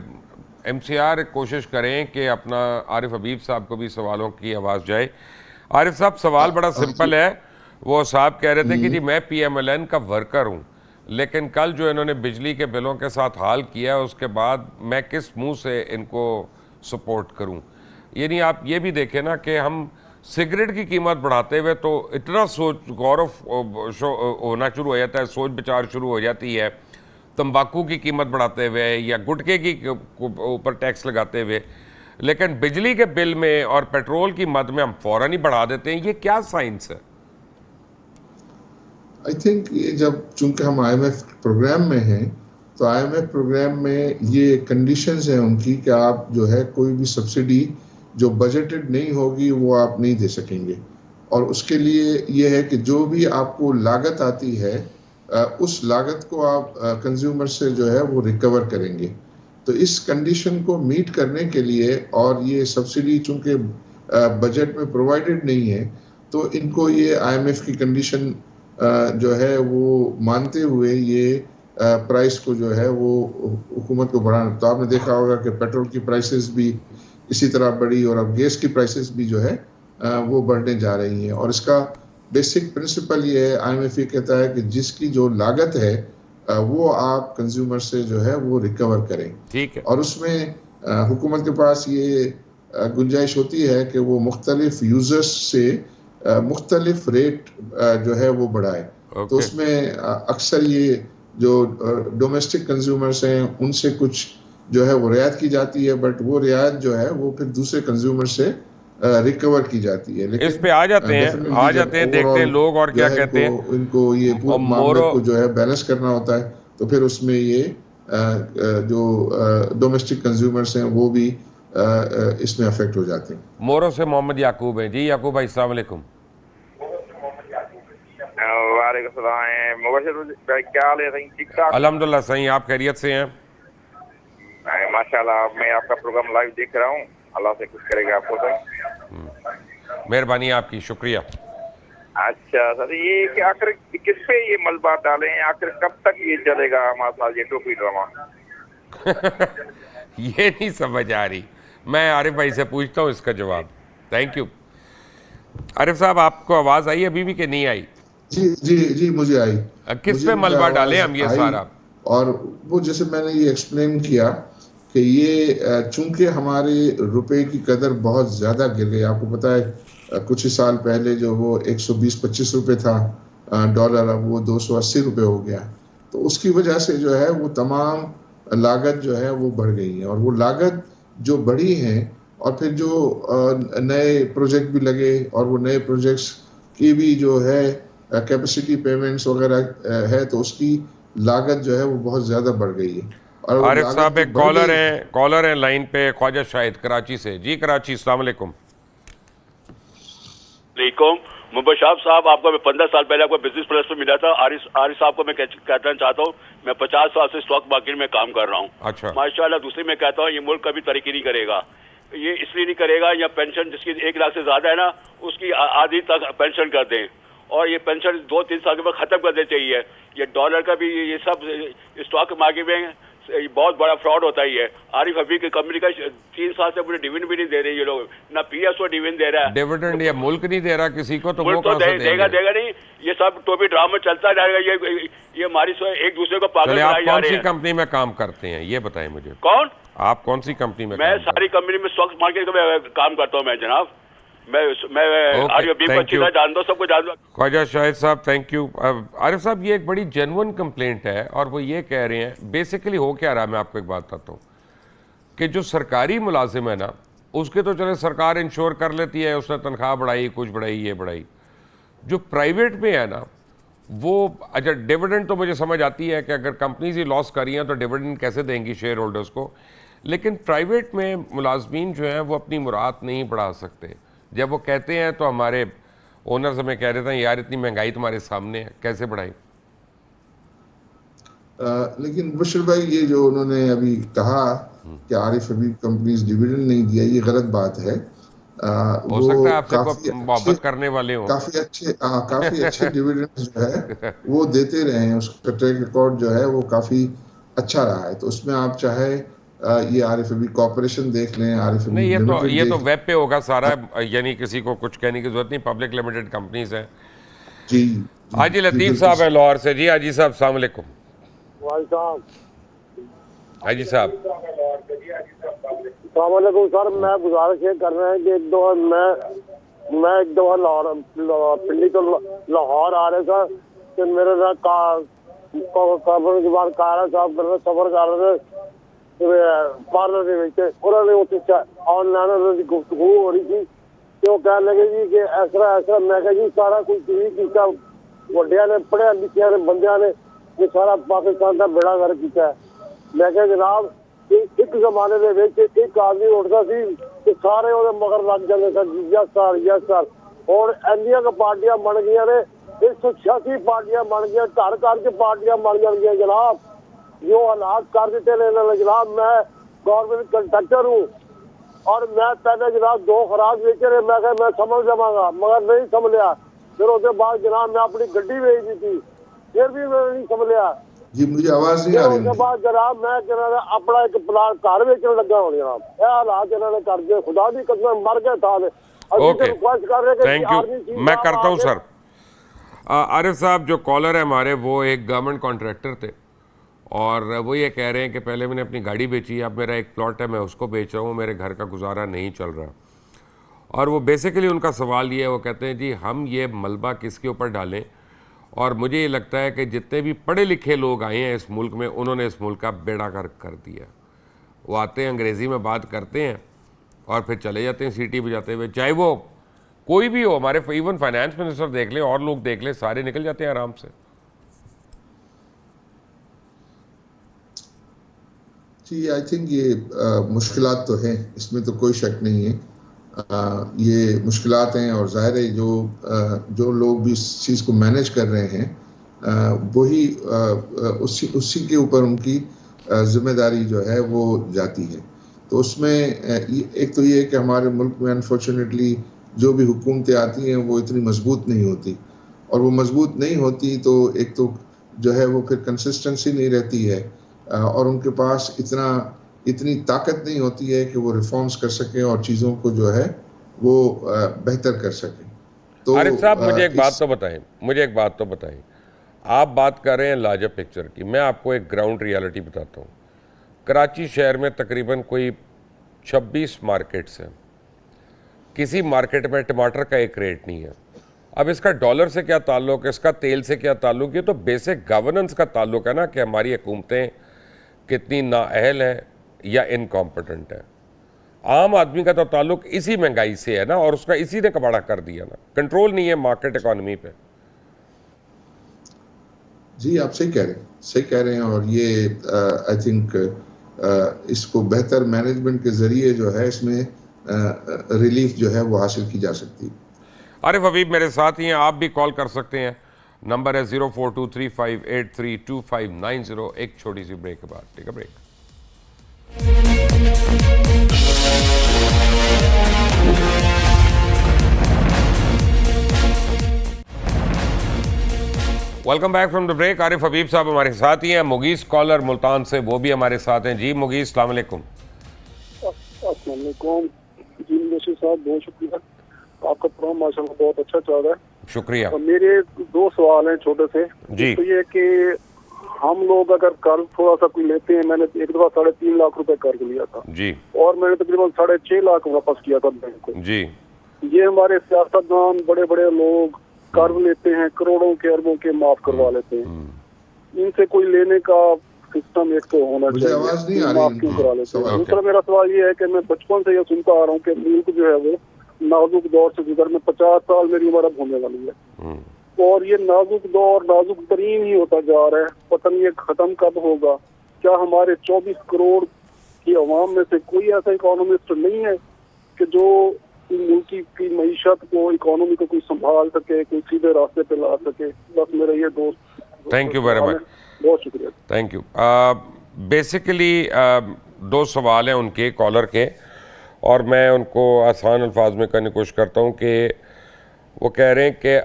Speaker 1: MCR कोशिश करें कि अपना आरिफ हबीब साहब को भी सवालों की आवाज़ जाए। आरिफ साहब, सवाल बड़ा सिंपल है। वो साहब कह रहे थे कि जी मैं PMLN का वर्कर हूं, लेकिन कल जो इन्होंने बिजली के बिलों के साथ हाल किया, उसके बाद मैं किस मुंह से इनको सपोर्ट करूं? यानी आप ये भी देखें ना कि हम सिगरेट की कीमत बढ़ाते हुए तो इतना सोच गौरव होना शुरू हो जाता है, सोच विचार शुरू हो जाती है तंबाकू की कीमत बढ़ाते हुए या गुटखे की ऊपर टैक्स लगाते हुए, लेकिन बिजली के बिल में और पेट्रोल की मद में हम फौरन ही बढ़ा देते हैं। ये क्या साइंस है?
Speaker 2: आई थिंक ये जब चूंकि हम आईएमएफ प्रोग्राम में हैं, तो आईएमएफ प्रोग्राम में ये कंडीशंस हैं उनकी कि आप जो है कोई भी सब्सिडी जो बजटेड नहीं होगी वो आप नहीं दे सकेंगे, और उसके लिए ये है कि जो भी आपको लागत आती है उस लागत को आप कंज्यूमर से जो है वो रिकवर करेंगे। तो इस कंडीशन को मीट करने के लिए, और ये सब्सिडी चूंकि बजट में प्रोवाइडेड नहीं है, तो इनको ये आईएमएफ की कंडीशन जो है वो मानते हुए ये प्राइस को जो है वो हुकूमत को बढ़ाना। तो आपने देखा होगा कि पेट्रोल की प्राइसेस भी इसी तरह बढ़ी, और अब गैस की प्राइसेस भी जो है वो बढ़ने जा रही हैं। और इसका बेसिक प्रिंसिपल ये है, आईएमएफ ये कहता है कि जिसकी जो लागत है वो आप कंज्यूमर से जो है वो रिकवर करें।
Speaker 1: ठीक है।
Speaker 2: और उसमें हुकूमत के पास ये गुंजाइश होती है कि वो मुख्तलिफ यूजर्स से मुख्तलिफ रेट जो है वो बढ़ाए। तो उसमें अक्सर ये जो डोमेस्टिक कंज्यूमर्स हैं उनसे कुछ जो है वो रियायत की जाती है, बट वो रियायत जो है वो फिर दूसरे कंज्यूमर से रिकवर की जाती है। लेकिन
Speaker 1: इस पे आ जाते हैं देखते हैं लोग और क्या कहते हैं।
Speaker 2: इनको ये पूरे मामले को जो है बैलेंस करना होता है, तो फिर उसमें ये जो डोमेस्टिक कंज्यूमर्स हैं वो भी इसमें अफेक्ट हो जाते हैं।
Speaker 1: मोरो से मोहम्मद याकूब है जी। याकूब भाई अस्सलाम वालेकुम।
Speaker 4: क्या हाल है? ठीक ठाक,
Speaker 1: अल्हम्दुलिल्लाह सही। आप खैरियत से हैं?
Speaker 4: माशाल्लाह। मैं आपका प्रोग्राम लाइव देख रहा हूँ, अल्लाह से कुछ करेगा आपको तो।
Speaker 1: मेहरबानी आपकी, शुक्रिया।
Speaker 4: अच्छा सर, ये कि आखिर किस पे ये मलबा डाले हैं? आखिर कब तक ये चलेगा हमारे साथ ये टोपी ड्रामा?
Speaker 1: ये नहीं समझ आ रही। मैं आरिफ भाई से पूछता हूँ इसका जवाब। Thank you. आरिफ साहब, आपको आवाज़ आई अभी भी कि नहीं आई?
Speaker 2: जी जी जी, मुझे आई।
Speaker 1: किस पे मलबा डाले हम ये सारा?
Speaker 2: और वो जैसे मैंने ये एक्सप्लेन किया कि ये चूंकि हमारे रुपए की कदर बहुत ज़्यादा गिर गई। आपको पता है कुछ ही साल पहले जो वो 120-25 रुपये था डॉलर, अब वो 280 रुपये हो गया। तो उसकी वजह से जो है वो तमाम लागत जो है वो बढ़ गई है, और वो लागत जो बढ़ी है और फिर जो नए प्रोजेक्ट भी लगे, और वो नए प्रोजेक्ट्स की भी जो है कैपेसिटी पेमेंट्स वगैरह है, तो उसकी लागत जो है वो बहुत ज़्यादा बढ़ गई है। और
Speaker 1: आरिफ साहब एक कॉलर है लाइन पे, ख्वाजा शाहिद कराची से। जी कराची, अस्सलाम वालेकुम।
Speaker 5: मुबशर साहब, आपको मैं 15 साल पहले आपको बिजनेस प्लस पे मिला था। आरिफ साहब को मैं कहना चाहता हूँ, मैं 50 साल से स्टॉक मार्केट में काम कर रहा हूँ।
Speaker 1: अच्छा।
Speaker 5: माशाल्लाह। दूसरी मैं कहता हूँ, ये मुल्क कभी तरक्की नहीं करेगा। ये इसलिए नहीं करेगा, या पेंशन जिसकी 1 लाख से ज्यादा है ना, उसकी आधी तक पेंशन कर दें, और ये पेंशन 2-3 साल के बाद खत्म कर देनी चाहिए। ये डॉलर का भी ये सब स्टॉक मार्केट में बहुत बड़ा फ्रॉड होता ही है। आरिफ हबीब की कंपनी का 3 साल से मुझे डिविडेंड भी नहीं दे रही ये लोग, ना पीएसओ डिविडेंड दे रहा है।
Speaker 1: डिविडेंड ये मुल्क नहीं दे रहा किसी को, तो वो
Speaker 5: तो देगा नहीं। ये सब टोपी ड्रामा चलता रहेगा। ये हमारी एक दूसरे को पागल बनाए जा रहे हैं।
Speaker 1: आप कौन सी कंपनी में काम करते हैं ये बताएं मुझे।
Speaker 5: कौन?
Speaker 1: आप कौन सी कंपनी में?
Speaker 5: मैं सारी कंपनी में स्टॉक मार्केट में काम करता हूँ मैं जनाब। मैं आरिफ हबीब को अच्छी तरह जानता हूँ, सबको जानता हूँ।
Speaker 1: ख्वाजा शाहिद साहब थैंक यू। आरिफ साहब, ये एक बड़ी जेन्युइन कंप्लेंट है, और वो ये कह रहे हैं बेसिकली हो क्या रहा है। मैं आपको एक बात बताता हूँ कि जो सरकारी मुलाजिम है ना, उसके तो चले सरकार इंश्योर कर लेती है, उसने तनख्वाह बढ़ाई, कुछ बढ़ाई, ये बढ़ाई। जो प्राइवेट में है ना वो, अच्छा डिविडेंड तो मुझे समझ आती है कि अगर कंपनीज ही लॉस कर रही हैं तो डिविडेंड कैसे देंगी शेयर होल्डर्स को, लेकिन प्राइवेट में मुलाजमीन जो हैं वो अपनी मुराद नहीं बढ़ा सकते। जब वो कहते हैं तो हमारे ओनर्स हमें कह रहे थे यार इतनी महंगाई तुम्हारे सामने है, कैसे बढ़ाई।
Speaker 2: लेकिन बशर भाई, ये जो उन्होंने अभी कहा कि आरिफ हबीब कंपनीज डिविडेंड नहीं दिया, ये गलत बात है।
Speaker 1: हो सकता है आपसे मोहब्बत करने वाले हों।
Speaker 2: काफी अच्छे डिविडेंड जो है वो देते रहे हैं, उसका ट्रैक रिकॉर्ड जो है वो काफी अच्छा रहा है। तो उसमें आप चाहे ये आरिफ हबीब कॉर्पोरेशन देख लें, आरिफ हबीब
Speaker 1: नहीं, ये तो वेब पे होगा सारा, यानी किसी को कुछ कहने की जरूरत नहीं। पब्लिक लिमिटेड कंपनीज हैं।
Speaker 2: जी।
Speaker 1: हाजी लतीफ साहब है लाहौर से। जी हाजी साहब अस्सलाम वालेकुम। हाजी साहब
Speaker 6: सर, मैं गुजारिश ये कर रहे हैं कि मैं एक दफा पिंडी तो लाहौर आ रहे था तो मेरे साथ ਕਾਬਲ ਜਵਾਨ ਕਾਰਾ ਸਾਹਿਬ ਮੇਰੇ ਸਫਰ ਕਰ ਰਹੇ ਪਾਰਲਰ ਦੇ ਵਿੱਚ ਉਹਨਾਂ ਨੇ ਉੱਥੇ ਆਨਲਾਈਨ ਉਹਨਾਂ ਦੀ ਗੁਫ਼ਤਗੂ ਹੋ ਰਹੀ ਸੀ ਤੇ ਉਹ ਕਹਿਣ ਲੱਗੇ ਜੀ ਕਿ ਇਸ ਤਰ੍ਹਾਂ ਮੈਂ ਕਿਹਾ ਜੀ ਸਾਰਾ ਕੁਝ ਤੁਸੀਂ ਕੀਤਾ ਵੱਡਿਆਂ ਨੇ ਪੜ੍ਹਿਆ ਲਿਖਿਆ ਨੇ ਬੰਦਿਆਂ ਨੇ ਇਹ ਸਾਰਾ ਪਾਕਿਸਤਾਨ ਦਾ ਬੇੜਾ ਗਰਕ ਕੀਤਾ ਮੈਂ ਕਿਹਾ ਜਨਾਬ ਇੱਕ ਜ਼ਮਾਨੇ ਦੇ ਵਿੱਚ ਇੱਕ ਆਦਮੀ ਉੱਠਦਾ ਸੀ ਤੇ ਸਾਰੇ ਉਹਦੇ ਮਗਰ ਲੱਗ ਜਾਂਦੇ ਸਨ ਯਸ ਸਰ ਹੁਣ ਇੰਨੀਆਂ ਕੁ ਪਾਰਟੀਆਂ ਬਣ ਗਈਆਂ ਨੇ 186 ਪਾਰਟੀਆਂ ਬਣ ਗਈਆਂ ਘਰ ਘਰ 'ਚ ਪਾਰਟੀਆਂ ਬਣ ਜਾਣਗੀਆਂ ਜਨਾਬ ਜੋ ਹਾਲਾਤ ਕਰ ਦਿੱਤੇ ਨੇ ਇਹਨਾਂ ਨੇ ਜਨਾਬ ਮੈਂ ਗਵਰਨਮੈਂਟ ਕੰਟਰੈਕਟਰ हूँ और मैं पहले जनाब 2 खुराक बेचे रहे मैं कहा मैं समझ जावांगा मगर नहीं समझ फिर उसके बाद जनाब मैं अपनी गड्डी बेच दी थी फिर भी मैं नहीं समझ
Speaker 2: जी मुझे आवाज नहीं आ रही
Speaker 6: उसके बाद जनाब मैं अपना एक प्लाट घर बेचने लगा हूँ जनाब यह हालात इन्होंने कर दिए खुदा की कसम मर गए था
Speaker 1: ओके थैंक यू मैं करता हूँ सर आरिफ साहब जो कॉलर है हमारे वो एक गवर्नमेंट कॉन्ट्रैक्टर थे और वो ये कह रहे हैं कि पहले मैंने अपनी गाड़ी बेची अब मेरा एक प्लॉट है मैं उसको बेच रहा हूँ मेरे घर का गुजारा नहीं चल रहा और वो बेसिकली उनका सवाल ये है वो कहते हैं जी हम ये मलबा किसके ऊपर डालें और मुझे ये लगता है कि जितने भी पढ़े लिखे लोग आए हैं इस मुल्क में उन्होंने इस मुल्क का बेड़ा गर्क कर दिया वो आते हैं अंग्रेज़ी में बात करते हैं और फिर चले जाते हैं सीटी बजाते हुए चाहे वो कोई भी हो हमारे इवन फाइनेंस मिनिस्टर देख ले और लोग देख ले सारे निकल जाते हैं आराम से
Speaker 2: जी आई थिंक ये मुश्किलात तो हैं इसमें तो कोई शक नहीं है ये मुश्किलात हैं और ज़ाहिर है जो लोग भी इस चीज़ को मैनेज कर रहे हैं वही उसी के ऊपर उनकी जिम्मेदारी जो है वो जाती है तो उसमें एक तो ये है कि हमारे मुल्क में अनफॉर्चुनेटली जो भी हुकूमतें आती हैं वो इतनी मजबूत नहीं होती और वो मजबूत नहीं होती तो एक तो जो है वो फिर कंसिस्टेंसी नहीं रहती है और उनके पास इतनी ताकत नहीं होती है कि वो रिफॉर्म्स कर सकें और चीज़ों को जो है वो बेहतर कर सकें
Speaker 1: तो आरिफ साहब मुझे एक बात तो बताएं आप बात कर रहे हैं लार्जर पिक्चर की मैं आपको एक ग्राउंड रियलिटी बताता हूँ कराची शहर में तकरीबन कोई 26 मार्केट्स हैं किसी मार्केट में टमाटर का एक रेट नहीं है अब इसका डॉलर से क्या ताल्लुक है इसका तेल से क्या ताल्लुक है तो बेसिक गवर्नेंस का ताल्लुक है ना कि हमारी हुकूमतें कितनी नाअहल है या इनकॉम्पिटेंट है आम आदमी का तो ताल्लुक इसी महंगाई से है ना और उसका इसी ने कबाड़ा कर दिया ना कंट्रोल नहीं है मार्केट इकॉनमी पे
Speaker 2: जी आप सही कह रहे हैं और ये आई थिंक इसको बेहतर मैनेजमेंट के जरिए जो है इसमें रिलीफ जो है वो हासिल की जा सकती है
Speaker 1: आरिफ हबीब मेरे साथ ही हैं आप भी कॉल कर सकते हैं नंबर है 0423583250 एक छोटी सी ब्रेक के बाद ठीक है break welcome back from the break Arif Habib साहब हमारे साथ ही हैं मुगीस कॉलर मुल्तान से वो भी हमारे साथ हैं जी मुगीस अस्सलाम वालेकुम
Speaker 6: जी मुंशी साहब बहुत शुक्रिया आपका प्रोग्राम माशाल्लाह बहुत अच्छा चल रहा है
Speaker 1: शुक्रिया
Speaker 6: और मेरे 2 सवाल हैं छोटे से
Speaker 1: जी
Speaker 6: तो ये कि हम लोग अगर कर्ज थोड़ा सा कोई लेते हैं मैंने एक दफा 3.5 लाख रुपए कर्ज लिया था
Speaker 1: जी
Speaker 6: और मैंने तकरीबन 6.5 लाख वापस किया था बैंक को
Speaker 1: जी
Speaker 6: ये हमारे सियासतदान बड़े बड़े लोग कर्ज लेते हैं करोड़ों के अरबों के माफ करवा लेते हैं इनसे कोई लेने का सिस्टम एक तो होना चाहिए
Speaker 2: आवाज नहीं आ
Speaker 6: माफ क्यों करा लेते हैं दूसरा मेरा सवाल ये है कि मैं बचपन से ये सुनता आ रहा हूँ कि मुल्क जो है वो नाजुक दौर से गुजर में 50 साल मेरी उम्र अब होने वाली है और ये नाजुक दौर नाजुक तरीन ही होता जा रहा है पता नहीं ये खत्म कब होगा क्या हमारे 24 करोड़ की अवाम में से कोई ऐसा इकोनॉमिस्ट नहीं है कि जो मुल्क की मईशत को इकोनॉमी को कोई संभाल सके कोई सीधे रास्ते पे ला सके बस मेरा ये दोस्त
Speaker 1: थैंक यू वेरी मच
Speaker 6: बहुत शुक्रिया
Speaker 1: थैंक यू बेसिकली 2 सवाल हैं उनके कॉलर के और मैं उनको आसान अल्फाज में करने की कोशिश करता हूँ कि वो कह रहे हैं कि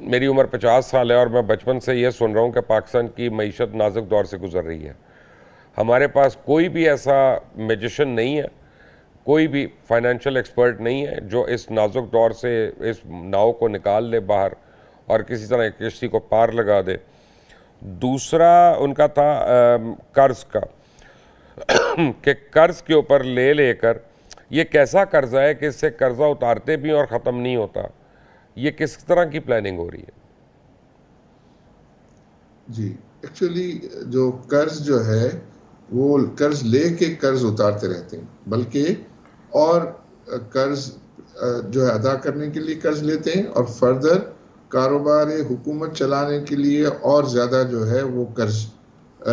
Speaker 1: मेरी उम्र 50 साल है और मैं बचपन से ये सुन रहा हूँ कि पाकिस्तान की मईशत नाजुक दौर से गुजर रही है हमारे पास कोई भी ऐसा मैजिशियन नहीं है कोई भी फाइनेंशियल एक्सपर्ट नहीं है जो इस नाजुक दौर से इस नाव को निकाल ले बाहर और किसी तरह किश्ती को पार लगा दे दूसरा उनका था कर्ज़ का कि कर्ज़ के ऊपर लेकर ये कैसा कर्जा है कि इससे कर्जा उतारते भी और ख़त्म नहीं होता? ये किस तरह की प्लानिंग हो रही है?
Speaker 2: जी, एक्चुअली जो कर्ज जो है वो कर्ज लेके कर्ज उतारते रहते हैं, बल्कि और कर्ज जो है अदा करने के लिए कर्ज लेते हैं और फर्दर कारोबार हुकूमत चलाने के लिए और ज़्यादा जो है वो कर्ज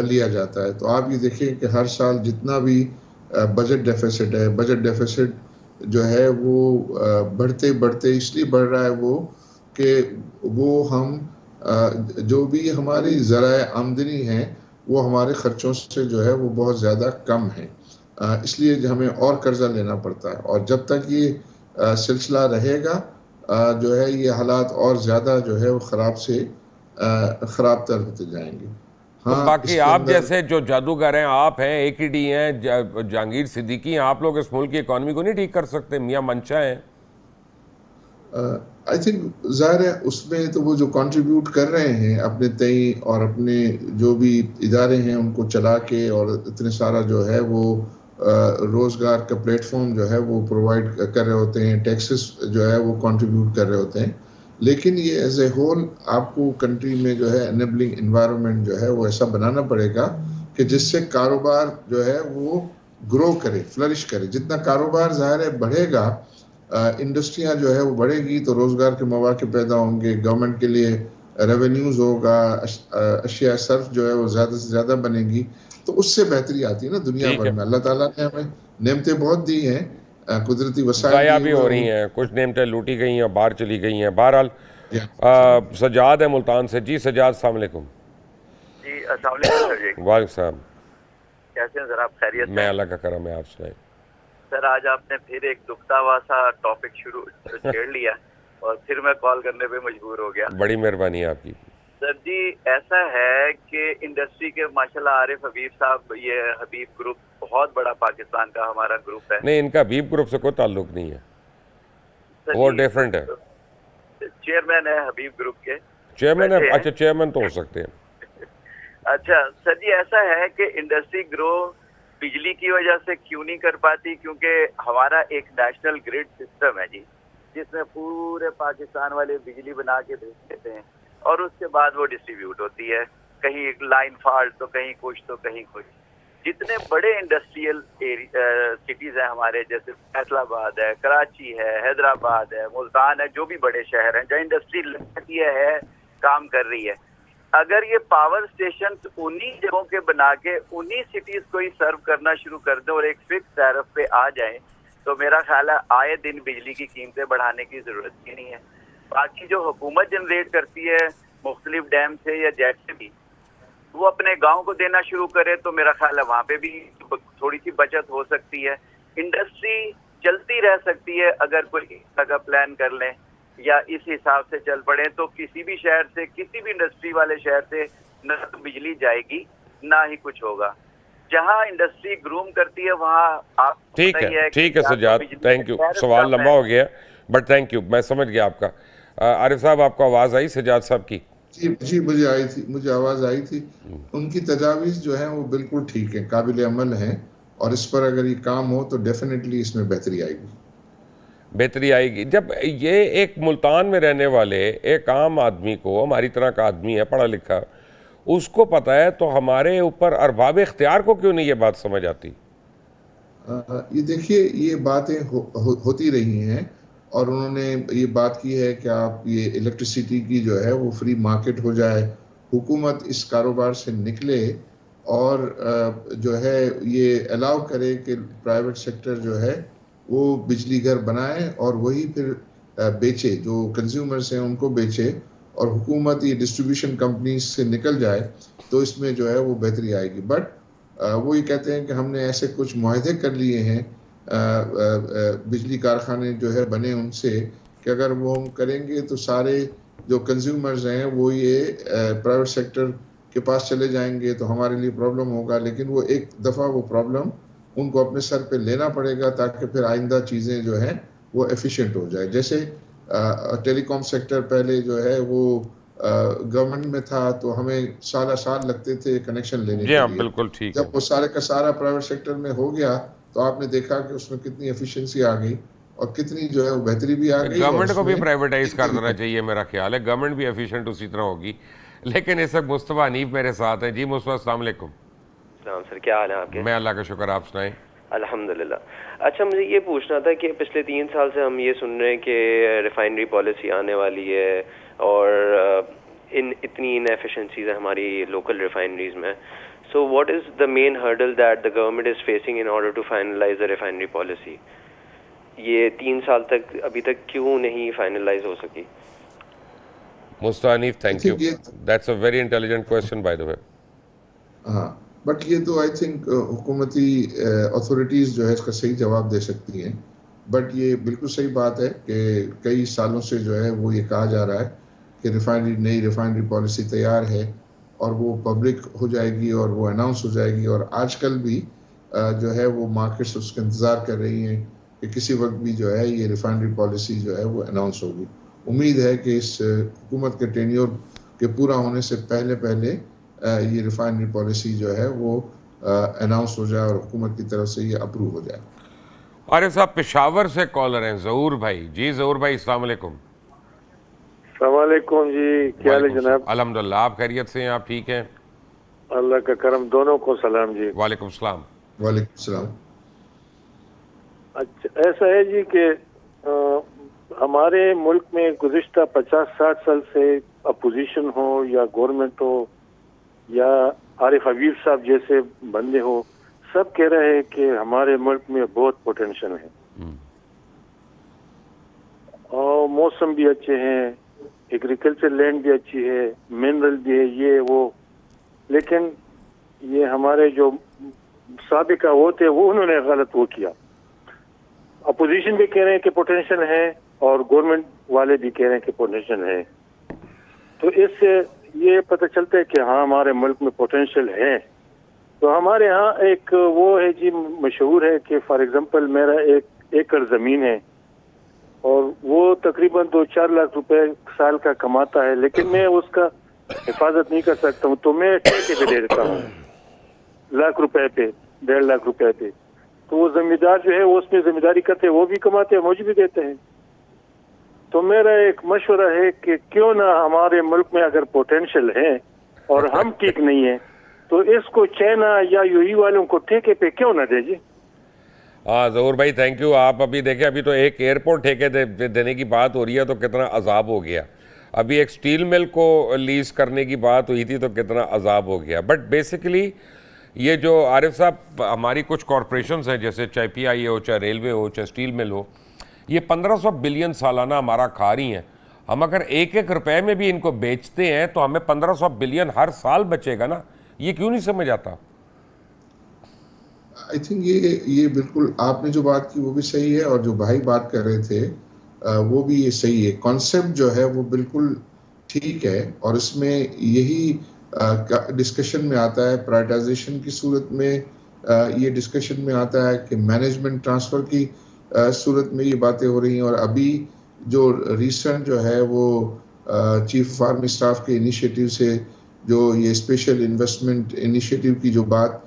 Speaker 2: लिया जाता है। तो आप ये देखें कि हर साल जितना भी बजट डेफिसिट है, बजट डेफिसिट जो है वो बढ़ते बढ़ते इसलिए बढ़ रहा है वो कि वो हम जो भी हमारी ज़राए आमदनी है वो हमारे ख़र्चों से जो है वो बहुत ज़्यादा कम है, इसलिए हमें और कर्ज़ा लेना पड़ता है। और जब तक ये सिलसिला रहेगा जो है ये हालात और ज़्यादा जो है वो ख़राब से ख़राब तर होते जाएंगे।
Speaker 1: तो बाकी आप जैसे जो जादूगर हैं, आप हैं, AKD हैं, जहांगीर सिद्दीकी हैं, आप लोग इस मुल्क की इकॉनमी को नहीं ठीक कर सकते? मियां मंशा हैं।
Speaker 2: आई थिंक ज़ाहिर है उसमें तो वो जो कंट्रीब्यूट कर रहे हैं अपने तय और अपने जो भी इदारे हैं उनको चला के और इतने सारा जो है वो रोज़गार का प्लेटफॉर्म जो है वो प्रोवाइड कर रहे होते हैं, टैक्सेस जो है वो कंट्रीब्यूट कर रहे होते हैं, लेकिन ये एज ए होल आपको कंट्री में जो है एनेबलिंग इन्वायरमेंट जो है वो ऐसा बनाना पड़ेगा कि जिससे कारोबार जो है वो ग्रो करे, फ्लरिश करे। जितना कारोबार ज़ाहिर है बढ़ेगा, इंडस्ट्रियां जो है वो बढ़ेगी तो रोज़गार के मौके पैदा होंगे, गवर्नमेंट के लिए रेवेन्यूज़ होगा, अशिया सर्फ जो है वो ज़्यादा से ज़्यादा बनेगी, तो उससे बेहतरी आती है ना दुनिया भर में। अल्लाह ताला ने हमें नेमतें बहुत दी हैं, कुदरती वसाइल
Speaker 1: भी हो रही हैं, कुछ नेमतें लूटी गई हैं, बाहर चली गई हैं। बहरहाल सजाद है मुल्तान से। जी सजाद, अस्सलाम वालेकुम।
Speaker 7: जी अस्सलाम वालेकुम सर जी।
Speaker 1: वालेकुम सलाम।
Speaker 7: कैसे हैं सर आप? खैरियत?
Speaker 1: मैं अल्लाह का करम है, आप सुनाएं।
Speaker 7: सर आज आपने फिर एक दुखता हुआ सा टॉपिक छेड़ लिया और फिर मैं कॉल करने पे मजबूर हो गया।
Speaker 1: बड़ी मेहरबानी है आपकी।
Speaker 7: सर जी ऐसा है कि इंडस्ट्री के माशाल्लाह आरिफ हबीब साहब, ये हबीब ग्रुप बहुत बड़ा पाकिस्तान का हमारा ग्रुप है।
Speaker 1: नहीं, इनका हबीब ग्रुप से कोई ताल्लुक नहीं है, वो डिफरेंट है।
Speaker 7: चेयरमैन है हबीब ग्रुप के।
Speaker 1: चेयरमैन है? अच्छा, चेयरमैन तो हो सकते हैं।
Speaker 7: अच्छा सर जी, ऐसा है कि इंडस्ट्री ग्रो बिजली की वजह से क्यों नहीं कर पाती? क्योंकि हमारा एक नेशनल ग्रिड सिस्टम है जी, जिसमें पूरे पाकिस्तान वाले बिजली बना के भेज देते हैं और उसके बाद वो डिस्ट्रीब्यूट होती है, कहीं लाइन फॉल्ट तो कहीं कुछ तो कहीं कुछ। जितने बड़े इंडस्ट्रियल सिटीज हैं हमारे, जैसे फैसलाबाद है, कराची है, हैदराबाद है, मुल्तान है, जो भी बड़े शहर हैं जहाँ इंडस्ट्री लगती है काम कर रही है, अगर ये पावर स्टेशन उन्हीं जगहों के बना के उन्हीं सिटीज को ही सर्व करना शुरू कर दें और एक फिक्स टैरिफ पे आ जाए, तो मेरा ख्याल है आए दिन बिजली की कीमतें बढ़ाने की जरूरत ही नहीं है। बाकी जो हुकूमत जनरेट करती है मुख्तलिफ डैम से या जेट से भी, वो अपने गांव को देना शुरू करे तो मेरा ख्याल है वहाँ पे भी थोड़ी सी बचत हो सकती है। इंडस्ट्री चलती रह सकती है अगर कोई इस का प्लान कर लें या इस हिसाब से चल पड़े, तो किसी भी शहर से, किसी भी इंडस्ट्री वाले शहर से न तो बिजली जाएगी ना ही कुछ होगा। जहां इंडस्ट्री ग्रूम करती है वहां आप
Speaker 1: ठीक है सजाद, थैंक यू। सवाल लंबा हो गया बट थैंक यू, मैं समझ गया आपका। आरिफ साहब, आपको आवाज़ आई सजाद साहब की?
Speaker 2: जी मुझे आई थी, मुझे आवाज़ आई थी। उनकी तजावीज़ जो है वो बिल्कुल ठीक है, काबिल अमल हैं, और इस पर अगर ये काम हो तो डेफिनेटली इसमें बेहतरी आएगी।
Speaker 1: जब ये एक मुल्तान में रहने वाले एक आम आदमी को, हमारी तरह का आदमी है, पढ़ा लिखा, उसको पता है, तो हमारे ऊपर अरबाब इख्तियार को क्यों नहीं ये बात समझ आती?
Speaker 2: ये देखिए, ये बातें होती रही हैं और उन्होंने ये बात की है कि आप ये इलेक्ट्रिसिटी की जो है वो फ्री मार्केट हो जाए, हुकूमत इस कारोबार से निकले और जो है ये अलाउ करे कि प्राइवेट सेक्टर जो है वो बिजली घर बनाए और वही फिर बेचे, जो कंज्यूमर्स हैं उनको बेचे, और हुकूमत ये डिस्ट्रीब्यूशन कंपनी से निकल जाए, तो इसमें जो है वो बेहतरी आएगी। बट वो ये कहते हैं कि हमने ऐसे कुछ मुआहदे कर लिए हैं बिजली कारखाने जो है बने उनसे, कि अगर वो हम करेंगे तो सारे जो कंज्यूमर्स हैं वो ये प्राइवेट सेक्टर के पास चले जाएंगे, तो हमारे लिए प्रॉब्लम होगा। लेकिन वो एक दफ़ा वो प्रॉब्लम उनको अपने सर पे लेना पड़ेगा ताकि फिर आइंदा चीज़ें जो हैं वो एफिशिएंट हो जाए। जैसे टेलीकॉम सेक्टर पहले जो है वो गवर्नमेंट में था तो हमें साल लगते थे कनेक्शन लेने के लिए।
Speaker 1: बिल्कुल ठीक।
Speaker 2: जब वो सारे का सारा प्राइवेट सेक्टर में हो गया तो आपने देखा कि उसमें कितनी एफिशिएंसी आ गई और कितनी जो है वो बेहतरी भी आ गई।
Speaker 1: गवर्नमेंट को भी
Speaker 2: उसमें
Speaker 1: प्राइवेटाइज कर
Speaker 2: कीमती भी
Speaker 1: देना चाहिए, मेरा ख्याल है गवर्नमेंट भी एफिशिएंट उसी तरह होगी। लेकिन इस वक्त मुस्तफ़ा हनीफ मेरे साथ हैं। जी मुस्तफ़ा, अस्सलाम वालेकुम।
Speaker 8: सलाम सर, क्या हाल है आपके?
Speaker 1: मैं अल्लाह का शुक्र, आप सुनाएं।
Speaker 8: अल्हम्दुलिल्लाह। अच्छा, मुझे ये पूछना था कि पिछले 3 साल से हम ये सुन रहे हैं कि रिफाइनरी पॉलिसी आने वाली है और इतनी इनएफिशिएंसीज है हमारी लोकल रिफाइनरीज में। So what is the main hurdle that the government is facing in order to finalise the refinery policy? ये 3 साल तक अभी तक क्यों नहीं फाइनलाइज हो सकी?
Speaker 1: Mustafa Hanif, thank you,
Speaker 2: think ये-
Speaker 1: that's a very intelligent question by the way.
Speaker 2: हाँ, बट ये तो आई थिंक हुकूमती अथॉरिटीज़ जो है इसका सही जवाब दे सकती हैं। बट ये बिल्कुल सही बात है कि कई सालों से जो है वो ये कहा जा रहा है कि नई रिफाइनरी पॉलिसी तैयार है और वो पब्लिक हो जाएगी और वो अनाउंस हो जाएगी। और आजकल भी जो है वो मार्केट्स उसका इंतज़ार कर रही हैं कि किसी वक्त भी जो है ये रिफाइनरी पॉलिसी जो है वो अनाउंस होगी। उम्मीद है कि इस हुकूमत के टेन्योर के पूरा होने से पहले ये रिफाइनरी पॉलिसी जो है वो अनाउंस हो जाए और हुकूमत की तरफ से ये अप्रूव हो जाए।
Speaker 1: अरे साहब, पेशावर से कॉलर हैं ज़हूर भाई। जी ज़हूर भाई, अस्सलाम वालेकुम।
Speaker 6: सलामकुम जी, क्या हाल है जनाब?
Speaker 1: अल्हम्दुलिल्लाह, आप खैरियत से हैं? आप ठीक हैं?
Speaker 6: अल्लाह का करम, दोनों को सलाम जी।
Speaker 1: वालेकुम सलाम।
Speaker 2: वालेकुम सलाम।
Speaker 6: अच्छा, ऐसा है जी कि हमारे मुल्क में गुज़िश्ता 50-60 साल से अपोजिशन हो या गवर्नमेंट हो या आरिफ हबीब साहब जैसे बंदे हो, सब कह रहे हैं कि हमारे मुल्क में बहुत पोटेंशियल है और मौसम भी अच्छे हैं, एग्रीकल्चर लैंड भी अच्छी है, मिनरल भी है, ये वो। लेकिन ये हमारे जो साबिका वो थे वो उन्होंने गलत वो किया। अपोजिशन भी कह रहे हैं कि पोटेंशियल है और गवर्नमेंट वाले भी कह रहे हैं कि पोटेंशियल है। तो इससे ये पता चलता है कि हाँ हमारे मुल्क में पोटेंशियल है। तो हमारे यहाँ एक वो है जी, मशहूर है कि फॉर एग्जांपल मेरा 1 एकड़ ज़मीन है और वो तकरीबन 2-4 लाख रुपए साल का कमाता है, लेकिन मैं उसका हिफाजत नहीं कर सकता हूँ, तो मैं ठेके पे दे देता हूँ लाख रुपए पे, 1.5 लाख रुपए पे। तो वो जमींदार जो है वो उसमें जिम्मेदारी करते हैं, वो भी कमाते हैं, मुझे भी देते हैं। तो मेरा एक मशवरा है कि क्यों ना हमारे मुल्क में अगर पोटेंशियल है और हम ठीक नहीं है तो इसको चाइना या यूएई वालों को ठेके पे क्यों ना दे जी।
Speaker 1: हाँ ज़हूर भाई, थैंक यू। आप अभी देखें, अभी तो एक एयरपोर्ट ठेके देने की बात हो रही है तो कितना अजाब हो गया। अभी एक स्टील मिल को लीज करने की बात हुई थी तो कितना अजाब हो गया। बट बेसिकली ये जो आरिफ साहब, हमारी कुछ कॉरपोरेशंस हैं जैसे चाहे पीआईए हो, चाहे रेलवे हो, चाहे स्टील मिल हो, ये 1500 बिलियन सालाना हमारा खा रही हैं। हम अगर 1-1 रुपए में भी इनको बेचते हैं तो हमें 1500 बिलियन हर साल बचेगा ना। ये क्यों नहीं समझ आता?
Speaker 2: आई थिंक ये बिल्कुल आपने जो बात की वो भी सही है और जो भाई बात कर रहे थे वो भी ये सही है। कॉन्सेप्ट जो है वो बिल्कुल ठीक है और इसमें यही डिस्कशन में आता है, प्राइवेटाइजेशन की सूरत में ये डिस्कशन में आता है कि मैनेजमेंट ट्रांसफ़र की सूरत में ये बातें हो रही हैं। और अभी जो रिसेंट जो है वो चीफ ऑफ आर्मी स्टाफ के इनिशिएटिव से जो ये स्पेशल इन्वेस्टमेंट इनिशिएटिव की जो बात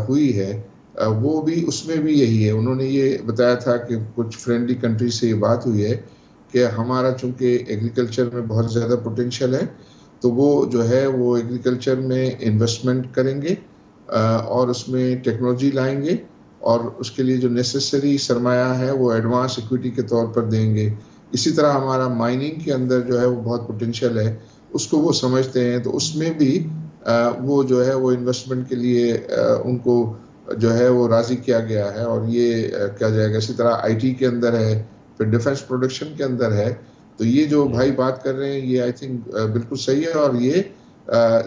Speaker 2: हुई है वो भी, उसमें भी यही है। उन्होंने ये बताया था कि कुछ फ्रेंडली कंट्री से ये बात हुई है कि हमारा चूँकि एग्रीकल्चर में बहुत ज़्यादा पोटेंशियल है तो वो जो है वो एग्रीकल्चर में इन्वेस्टमेंट करेंगे और उसमें टेक्नोलॉजी लाएंगे और उसके लिए जो नेसेसरी सरमाया है वो एडवांस इक्विटी के तौर पर देंगे। इसी तरह हमारा माइनिंग के अंदर जो है वो बहुत पोटेंशियल है, उसको वो समझते हैं, तो उसमें भी वो जो है वो इन्वेस्टमेंट के लिए उनको जो है वो राज़ी किया गया है और ये किया जाएगा। इसी तरह आईटी के अंदर है, फिर डिफेंस प्रोडक्शन के अंदर है। तो ये जो भाई बात कर रहे हैं ये आई थिंक बिल्कुल सही है और ये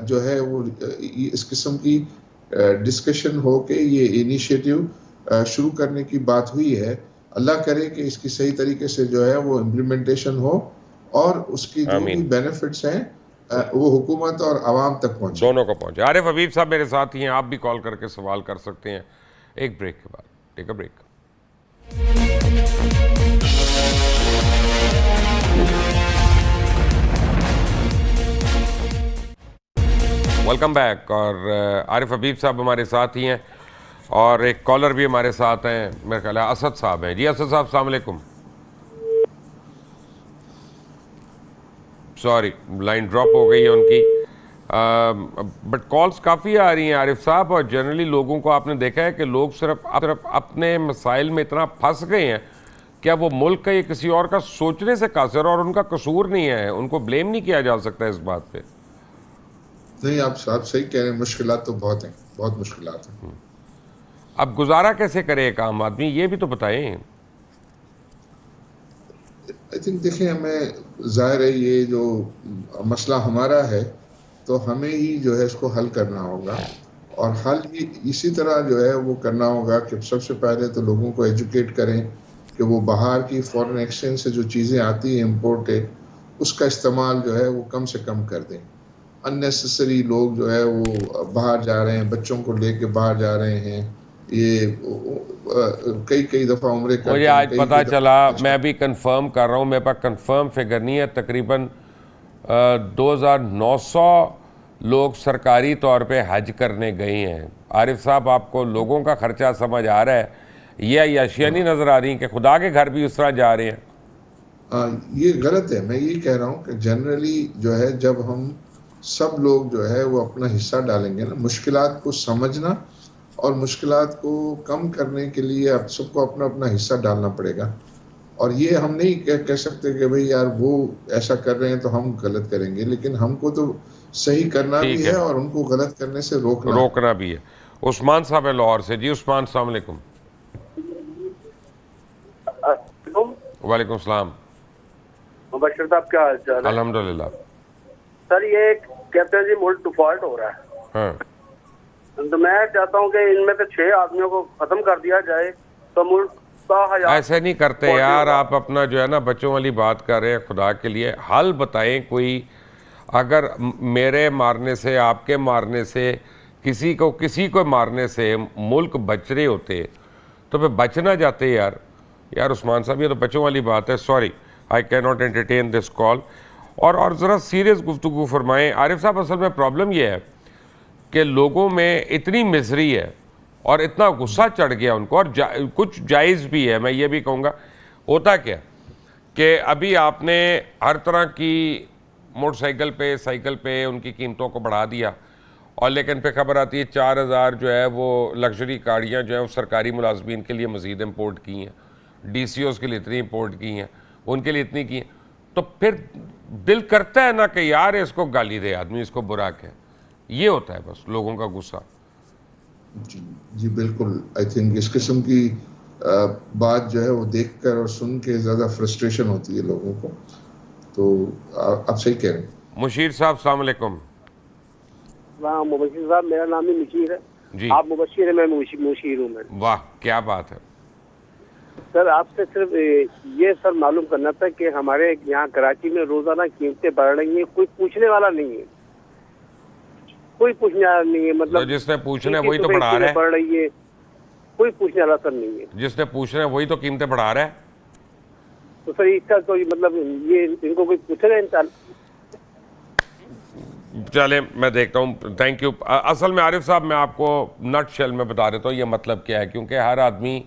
Speaker 2: जो है वो इस किस्म की डिस्कशन हो के ये इनिशिएटिव शुरू करने की बात हुई है। अल्लाह करे कि इसकी सही तरीके से जो है वो इम्प्लीमेंटेशन हो और उसकी जो भी बेनिफिट्स हैं वो हुकूमत और आवाम तक पहुंचे,
Speaker 1: दोनों को पहुंचे। आरिफ हबीब साहब मेरे साथ ही हैं, आप भी कॉल करके सवाल कर सकते हैं। एक ब्रेक के बाद, take a break. Welcome back. और आरिफ हबीब साहब हमारे साथ ही हैं। और एक कॉलर भी हमारे साथ हैं, मेरे ख्याल है असद साहब हैं। जी असद साहब, अस्सलाम वालेकुम। सॉरी, लाइन ड्रॉप हो गई है उनकी। बट कॉल्स काफ़ी आ रही हैं आरिफ साहब, और जनरली लोगों को आपने देखा है कि लोग सिर्फ अपने मसाइल में इतना फंस गए हैं, क्या वो मुल्क का या किसी और का सोचने से कासिर, और उनका कसूर नहीं है, उनको ब्लेम नहीं किया जा सकता इस बात पे।
Speaker 2: नहीं, आप सही कह रहे हैं, मुश्किलात तो बहुत हैं, बहुत मुश्किलात हैं।
Speaker 1: अब गुजारा कैसे करे एक आम आदमी, ये भी तो बताएं।
Speaker 2: आई थिंक देखिए, हमें जाहिर है ये जो मसला हमारा है तो हमें ही जो है इसको हल करना होगा, और हल ही इसी तरह जो है वो करना होगा कि सबसे पहले तो लोगों को एजुकेट करें कि वो बाहर की फॉरेन एक्सचेंज से जो चीज़ें आती हैं इम्पोर्टेड, उसका इस्तेमाल जो है वो कम से कम कर दें। अननेसेसरी लोग जो है वो बाहर जा रहे हैं, बच्चों को लेके बाहर जा रहे हैं, ये कई दफ़ा उम्रे करते हैं।
Speaker 1: मुझे आज पता चला, मैं अभी कंफर्म कर रहा हूँ, मेरे पास कंफर्म फिगर नहीं है, तकरीबन 2900 लोग सरकारी तौर पे हज करने गए हैं। आरिफ साहब, आपको लोगों का खर्चा समझ आ रहा है? ये अशिया नहीं नज़र आ रही कि खुदा के घर भी उस तरह जा रहे हैं?
Speaker 2: ये गलत है। मैं ये कह रहा हूँ कि जनरली जो है जब हम सब लोग जो है वो अपना हिस्सा डालेंगे ना, मुश्किलात को समझना और मुश्किलात को कम करने के लिए आप सबको अपना अपना हिस्सा डालना पड़ेगा। और ये हम नहीं कह सकते कि भाई यार वो ऐसा कर रहे हैं तो हम गलत करेंगे, लेकिन हमको तो सही करना भी है और उनको गलत करने से रोकना
Speaker 1: भी है। उस्मान साहब है लाहौर से। जी उस्मान, अस्सलाम वालेकुम। वालेकुम सलाम।
Speaker 3: मुबशर साहब, क्या हाल चाल है?
Speaker 1: अल्हम्दुलिल्लाह।
Speaker 3: सर, ये कहते हैं जी मुल्क डिफॉल्ट हो रहा है।
Speaker 1: हाँ।
Speaker 3: तो मैं चाहता हूँ कि इनमें से 6 आदमियों को खत्म कर दिया जाए तो मुल्क का
Speaker 1: ऐसे नहीं करते यार, आप अपना जो है ना बच्चों वाली बात कर रहे हैं। खुदा के लिए हल बताएं कोई। अगर मेरे मारने से, आपके मारने से, किसी को मारने से मुल्क बच रहे होते तो फिर बच ना जाते यार उस्मान साहब, ये तो बच्चों वाली बात है। Sorry, I can not entertain this call. और ज़रा सीरियस गुफ्तगू फरमाएं। आरिफ साहब, असल में प्रॉब्लम ये है कि लोगों में इतनी मिजरी है और इतना गुस्सा चढ़ गया उनको, और कुछ जायज़ भी है। मैं ये भी कहूँगा, होता क्या कि अभी आपने हर तरह की मोटरसाइकिल पे, साइकिल पे उनकी कीमतों को बढ़ा दिया, और लेकिन पे खबर आती है 4000 जो है वो लग्जरी गाड़ियाँ जो है वो सरकारी मुलाजमीन के लिए मज़ीद इम्पोर्ट की हैं, DCOs के लिए इतनी इम्पोर्ट की हैं, उनके लिए इतनी की हैं। तो फिर दिल करता है ना कि यार इसको गाली दे आदमी, इसको बुरा कहे। ये होता है बस लोगों का गुस्सा।
Speaker 2: जी बिल्कुल। आई थिंक इस किस्म की बात जो है वो देखकर और सुन के ज़्यादा फ्रस्ट्रेशन होती है लोगों को। तो आप सही कह रहे हैं।
Speaker 1: मुशीर साहब, अस्सलाम वालेकुम।
Speaker 6: मुबशीर साहब, मेरा नाम ही मुशीर है
Speaker 1: जी।
Speaker 6: आप मुबशीर है, मैं मुशीर हूँ। मैं,
Speaker 1: वाह क्या बात है।
Speaker 6: सर आपसे सिर्फ ये सर मालूम करना था कि हमारे यहाँ कराची में रोजाना कीमतें बढ़ रही हैं, कोई पूछने वाला नहीं है, कोई पूछने वाला नहीं है। मतलब
Speaker 1: तो जिसने पूछना है वही तो बढ़ा रहा है।
Speaker 6: बढ़ रही है, कोई पूछने वाला सर नहीं है।
Speaker 1: जिसने पूछना है वही तो कीमतें बढ़ा रहा है।
Speaker 6: तो सर इसका कोई मतलब ये इनको कोई पूछेगा इंसान?
Speaker 1: चले मैं देखता हूँ, थैंक यू। असल में आरिफ साहब, मैं आपको नट शेल में बता देता हूँ ये मतलब क्या है, क्योंकि हर आदमी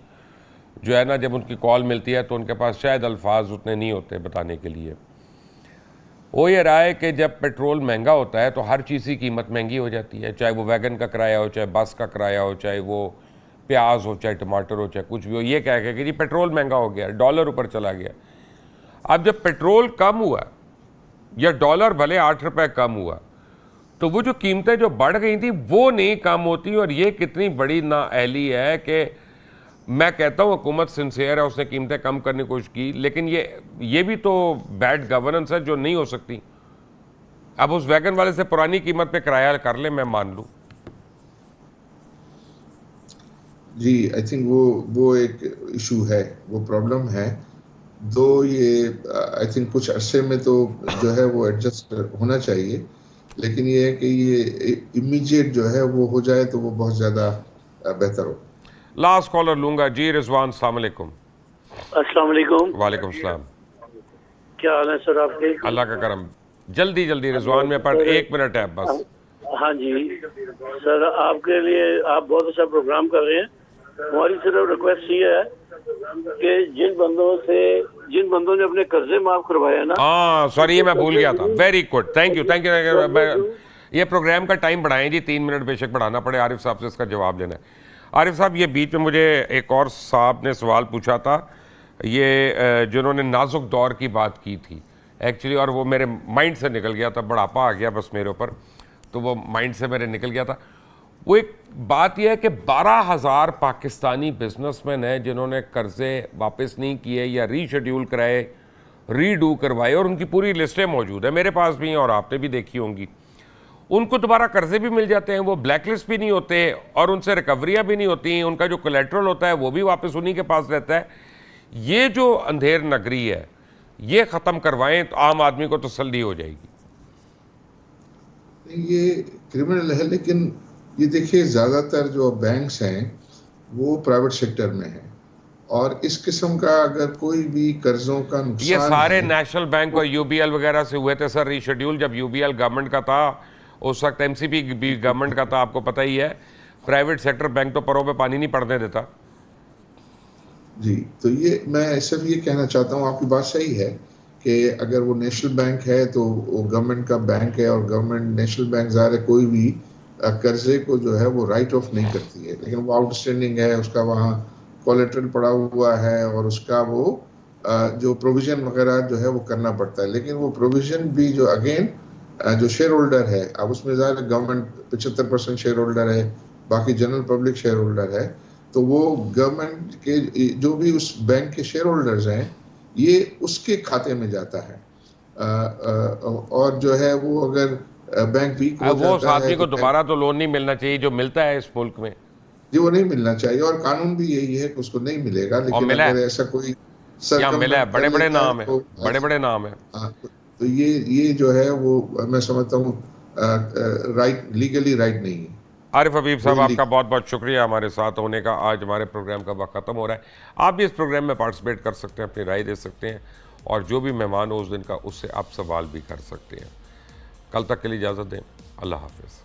Speaker 1: जो है ना जब उनकी कॉल मिलती है तो उनके पास शायद अल्फाज उतने नहीं होते बताने के लिए। वो ये रहा है कि जब पेट्रोल महंगा होता है तो हर चीज़ की कीमत महंगी हो जाती है, चाहे वो वैगन का किराया हो, चाहे बस का किराया हो, चाहे वो प्याज हो, चाहे टमाटर हो, चाहे कुछ भी हो। ये कह के कि जी पेट्रोल महंगा हो गया, डॉलर ऊपर चला गया। अब जब पेट्रोल कम हुआ या डॉलर भले 8 रुपये कम हुआ, तो वो जो कीमतें जो बढ़ गई थी वो नहीं कम होती। और ये कितनी बड़ी नाअहली है कि मैं कहता हूँ हुकूमत सिंसियर है, उसने कीमतें कम करने की कोशिश की, लेकिन ये भी तो बैड गवर्नेंस है जो नहीं हो सकती। अब उस वैगन वाले से पुरानी कीमत पे किराया कर ले, मैं मान लूँ।
Speaker 2: जी आई थिंक वो एक इशू है, वो प्रॉब्लम है। दो ये आई थिंक कुछ अरसे में तो जो है वो एडजस्ट होना चाहिए, लेकिन ये है कि ये इमीडिएट जो है वो हो जाए तो वो बहुत ज़्यादा बेहतर हो।
Speaker 1: लास्ट कॉलर लूंगा। जी रिजवान, अस्सलाम वालेकुम।
Speaker 9: अस्सलाम वालेकुम।
Speaker 1: वालेकुम सलाम।
Speaker 9: क्या हाल है सर आपके?
Speaker 1: अल्लाह का करम। जल्दी रिजवान, मेरे पास 1 मिनट है बस।
Speaker 9: हाँ जी सर, आपके लिए आप बहुत अच्छा प्रोग्राम कर रहे हैं। हमारी सिर्फ रिक्वेस्ट ये है कि जिन बंदों ने अपने कर्जे माफ करवाए ना।
Speaker 1: हाँ सॉरी, ये मैं भूल गया था। Very good, thank you thank you. ये प्रोग्राम का टाइम बढ़ाएं जी, 3 मिनट बेशक बढ़ाना पड़े। आरिफ साहब से इसका जवाब लेना है। आरिफ साहब, ये बीच में मुझे एक और साहब ने सवाल पूछा था, ये जिन्होंने नाजुक दौर की बात की थी एक्चुअली, और वो मेरे माइंड से निकल गया था, बुढ़ापा आ गया बस मेरे ऊपर, तो वो माइंड से मेरे निकल गया था। वो एक बात यह है कि 12,000 पाकिस्तानी बिजनेसमैन हैं जिन्होंने कर्जे वापस नहीं किए या रीशेड्यूल कराए, रीडू करवाए, और उनकी पूरी लिस्टें मौजूद है, मेरे पास भी हैं और आपने भी देखी होंगी। उनको दोबारा कर्जे भी मिल जाते हैं, वो ब्लैक लिस्ट भी नहीं होते और उनसे रिकवरियाँ भी नहीं होती, उनका जो कोलेट्रल होता है वो भी वापस उन्हीं के पास रहता है। ये जो अंधेर नगरी है, ये ख़त्म करवाएं तो आम आदमी को तसल्ली हो जाएगी।
Speaker 2: ये क्रिमिनल है, लेकिन ये देखिए ज़्यादातर जो बैंक्स हैं वो प्राइवेट सेक्टर में हैं, और इस किस्म का अगर कोई भी कर्जों का नुकसान,
Speaker 1: ये सारे नेशनल बैंक और यूबीएल वगैरह से हुए थे सर रीशेड्यूल। जब यूबीएल गवर्नमेंट का था उस वक्त एमसीबी भी गवर्नमेंट का था, आपको पता ही है। प्राइवेट सेक्टर बैंक तो परों पे पानी नहीं पड़ने देता
Speaker 2: जी। तो ये मैं सिर्फ ये कहना चाहता हूँ, आपकी बात सही है कि अगर वो नेशनल बैंक है तो वो गवर्नमेंट का बैंक है, और गवर्नमेंट नेशनल बैंक ज़ाहिर है कोई भी कर्जे को जो है वो राइट ऑफ नहीं करती है, लेकिन वो आउटस्टैंडिंग है, उसका वहाँ कोलेट्रल पड़ा हुआ है, और उसका वो जो प्रोविजन वगैरह जो है वो करना पड़ता है। लेकिन वो प्रोविजन भी जो अगेन जो शेयर होल्डर है, अब उसमें ज़्यादा गवर्नमेंट 75% शेयर होल्डर है, बाकी जनरल पब्लिक शेयर होल्डर है, तो वो गवर्नमेंट के जो भी उस बैंक के शेयर होल्डर्स हैं ये उसके खाते में जाता है। और जो है वो अगर बैंक वीक हो
Speaker 1: वो उस
Speaker 2: जाता
Speaker 1: आदमी
Speaker 2: है
Speaker 1: को
Speaker 2: तो
Speaker 1: दोबारा तो लोन नहीं मिलना चाहिए जो मिलता है इस मुल्क में
Speaker 2: जी, वो नहीं मिलना चाहिए, और कानून भी यही है कि उसको नहीं मिलेगा। लेकिन
Speaker 1: मिला
Speaker 2: अगर ऐसा कोई
Speaker 1: क्या मिला है, बड़े बड़े नाम है, बड़े बड़े नाम है।
Speaker 2: तो ये जो है वो मैं समझता हूँ राइट, लीगली राइट नहीं है।
Speaker 1: आरिफ हबीब साहब, आपका बहुत बहुत शुक्रिया हमारे साथ होने का। आज हमारे प्रोग्राम का वक्त ख़त्म हो रहा है। आप भी इस प्रोग्राम में पार्टिसिपेट कर सकते हैं, अपनी राय दे सकते हैं, और जो भी मेहमान हो उस दिन का उससे आप सवाल भी कर सकते हैं। कल तक के लिए इजाज़त दें। अल्लाह हाफिज़।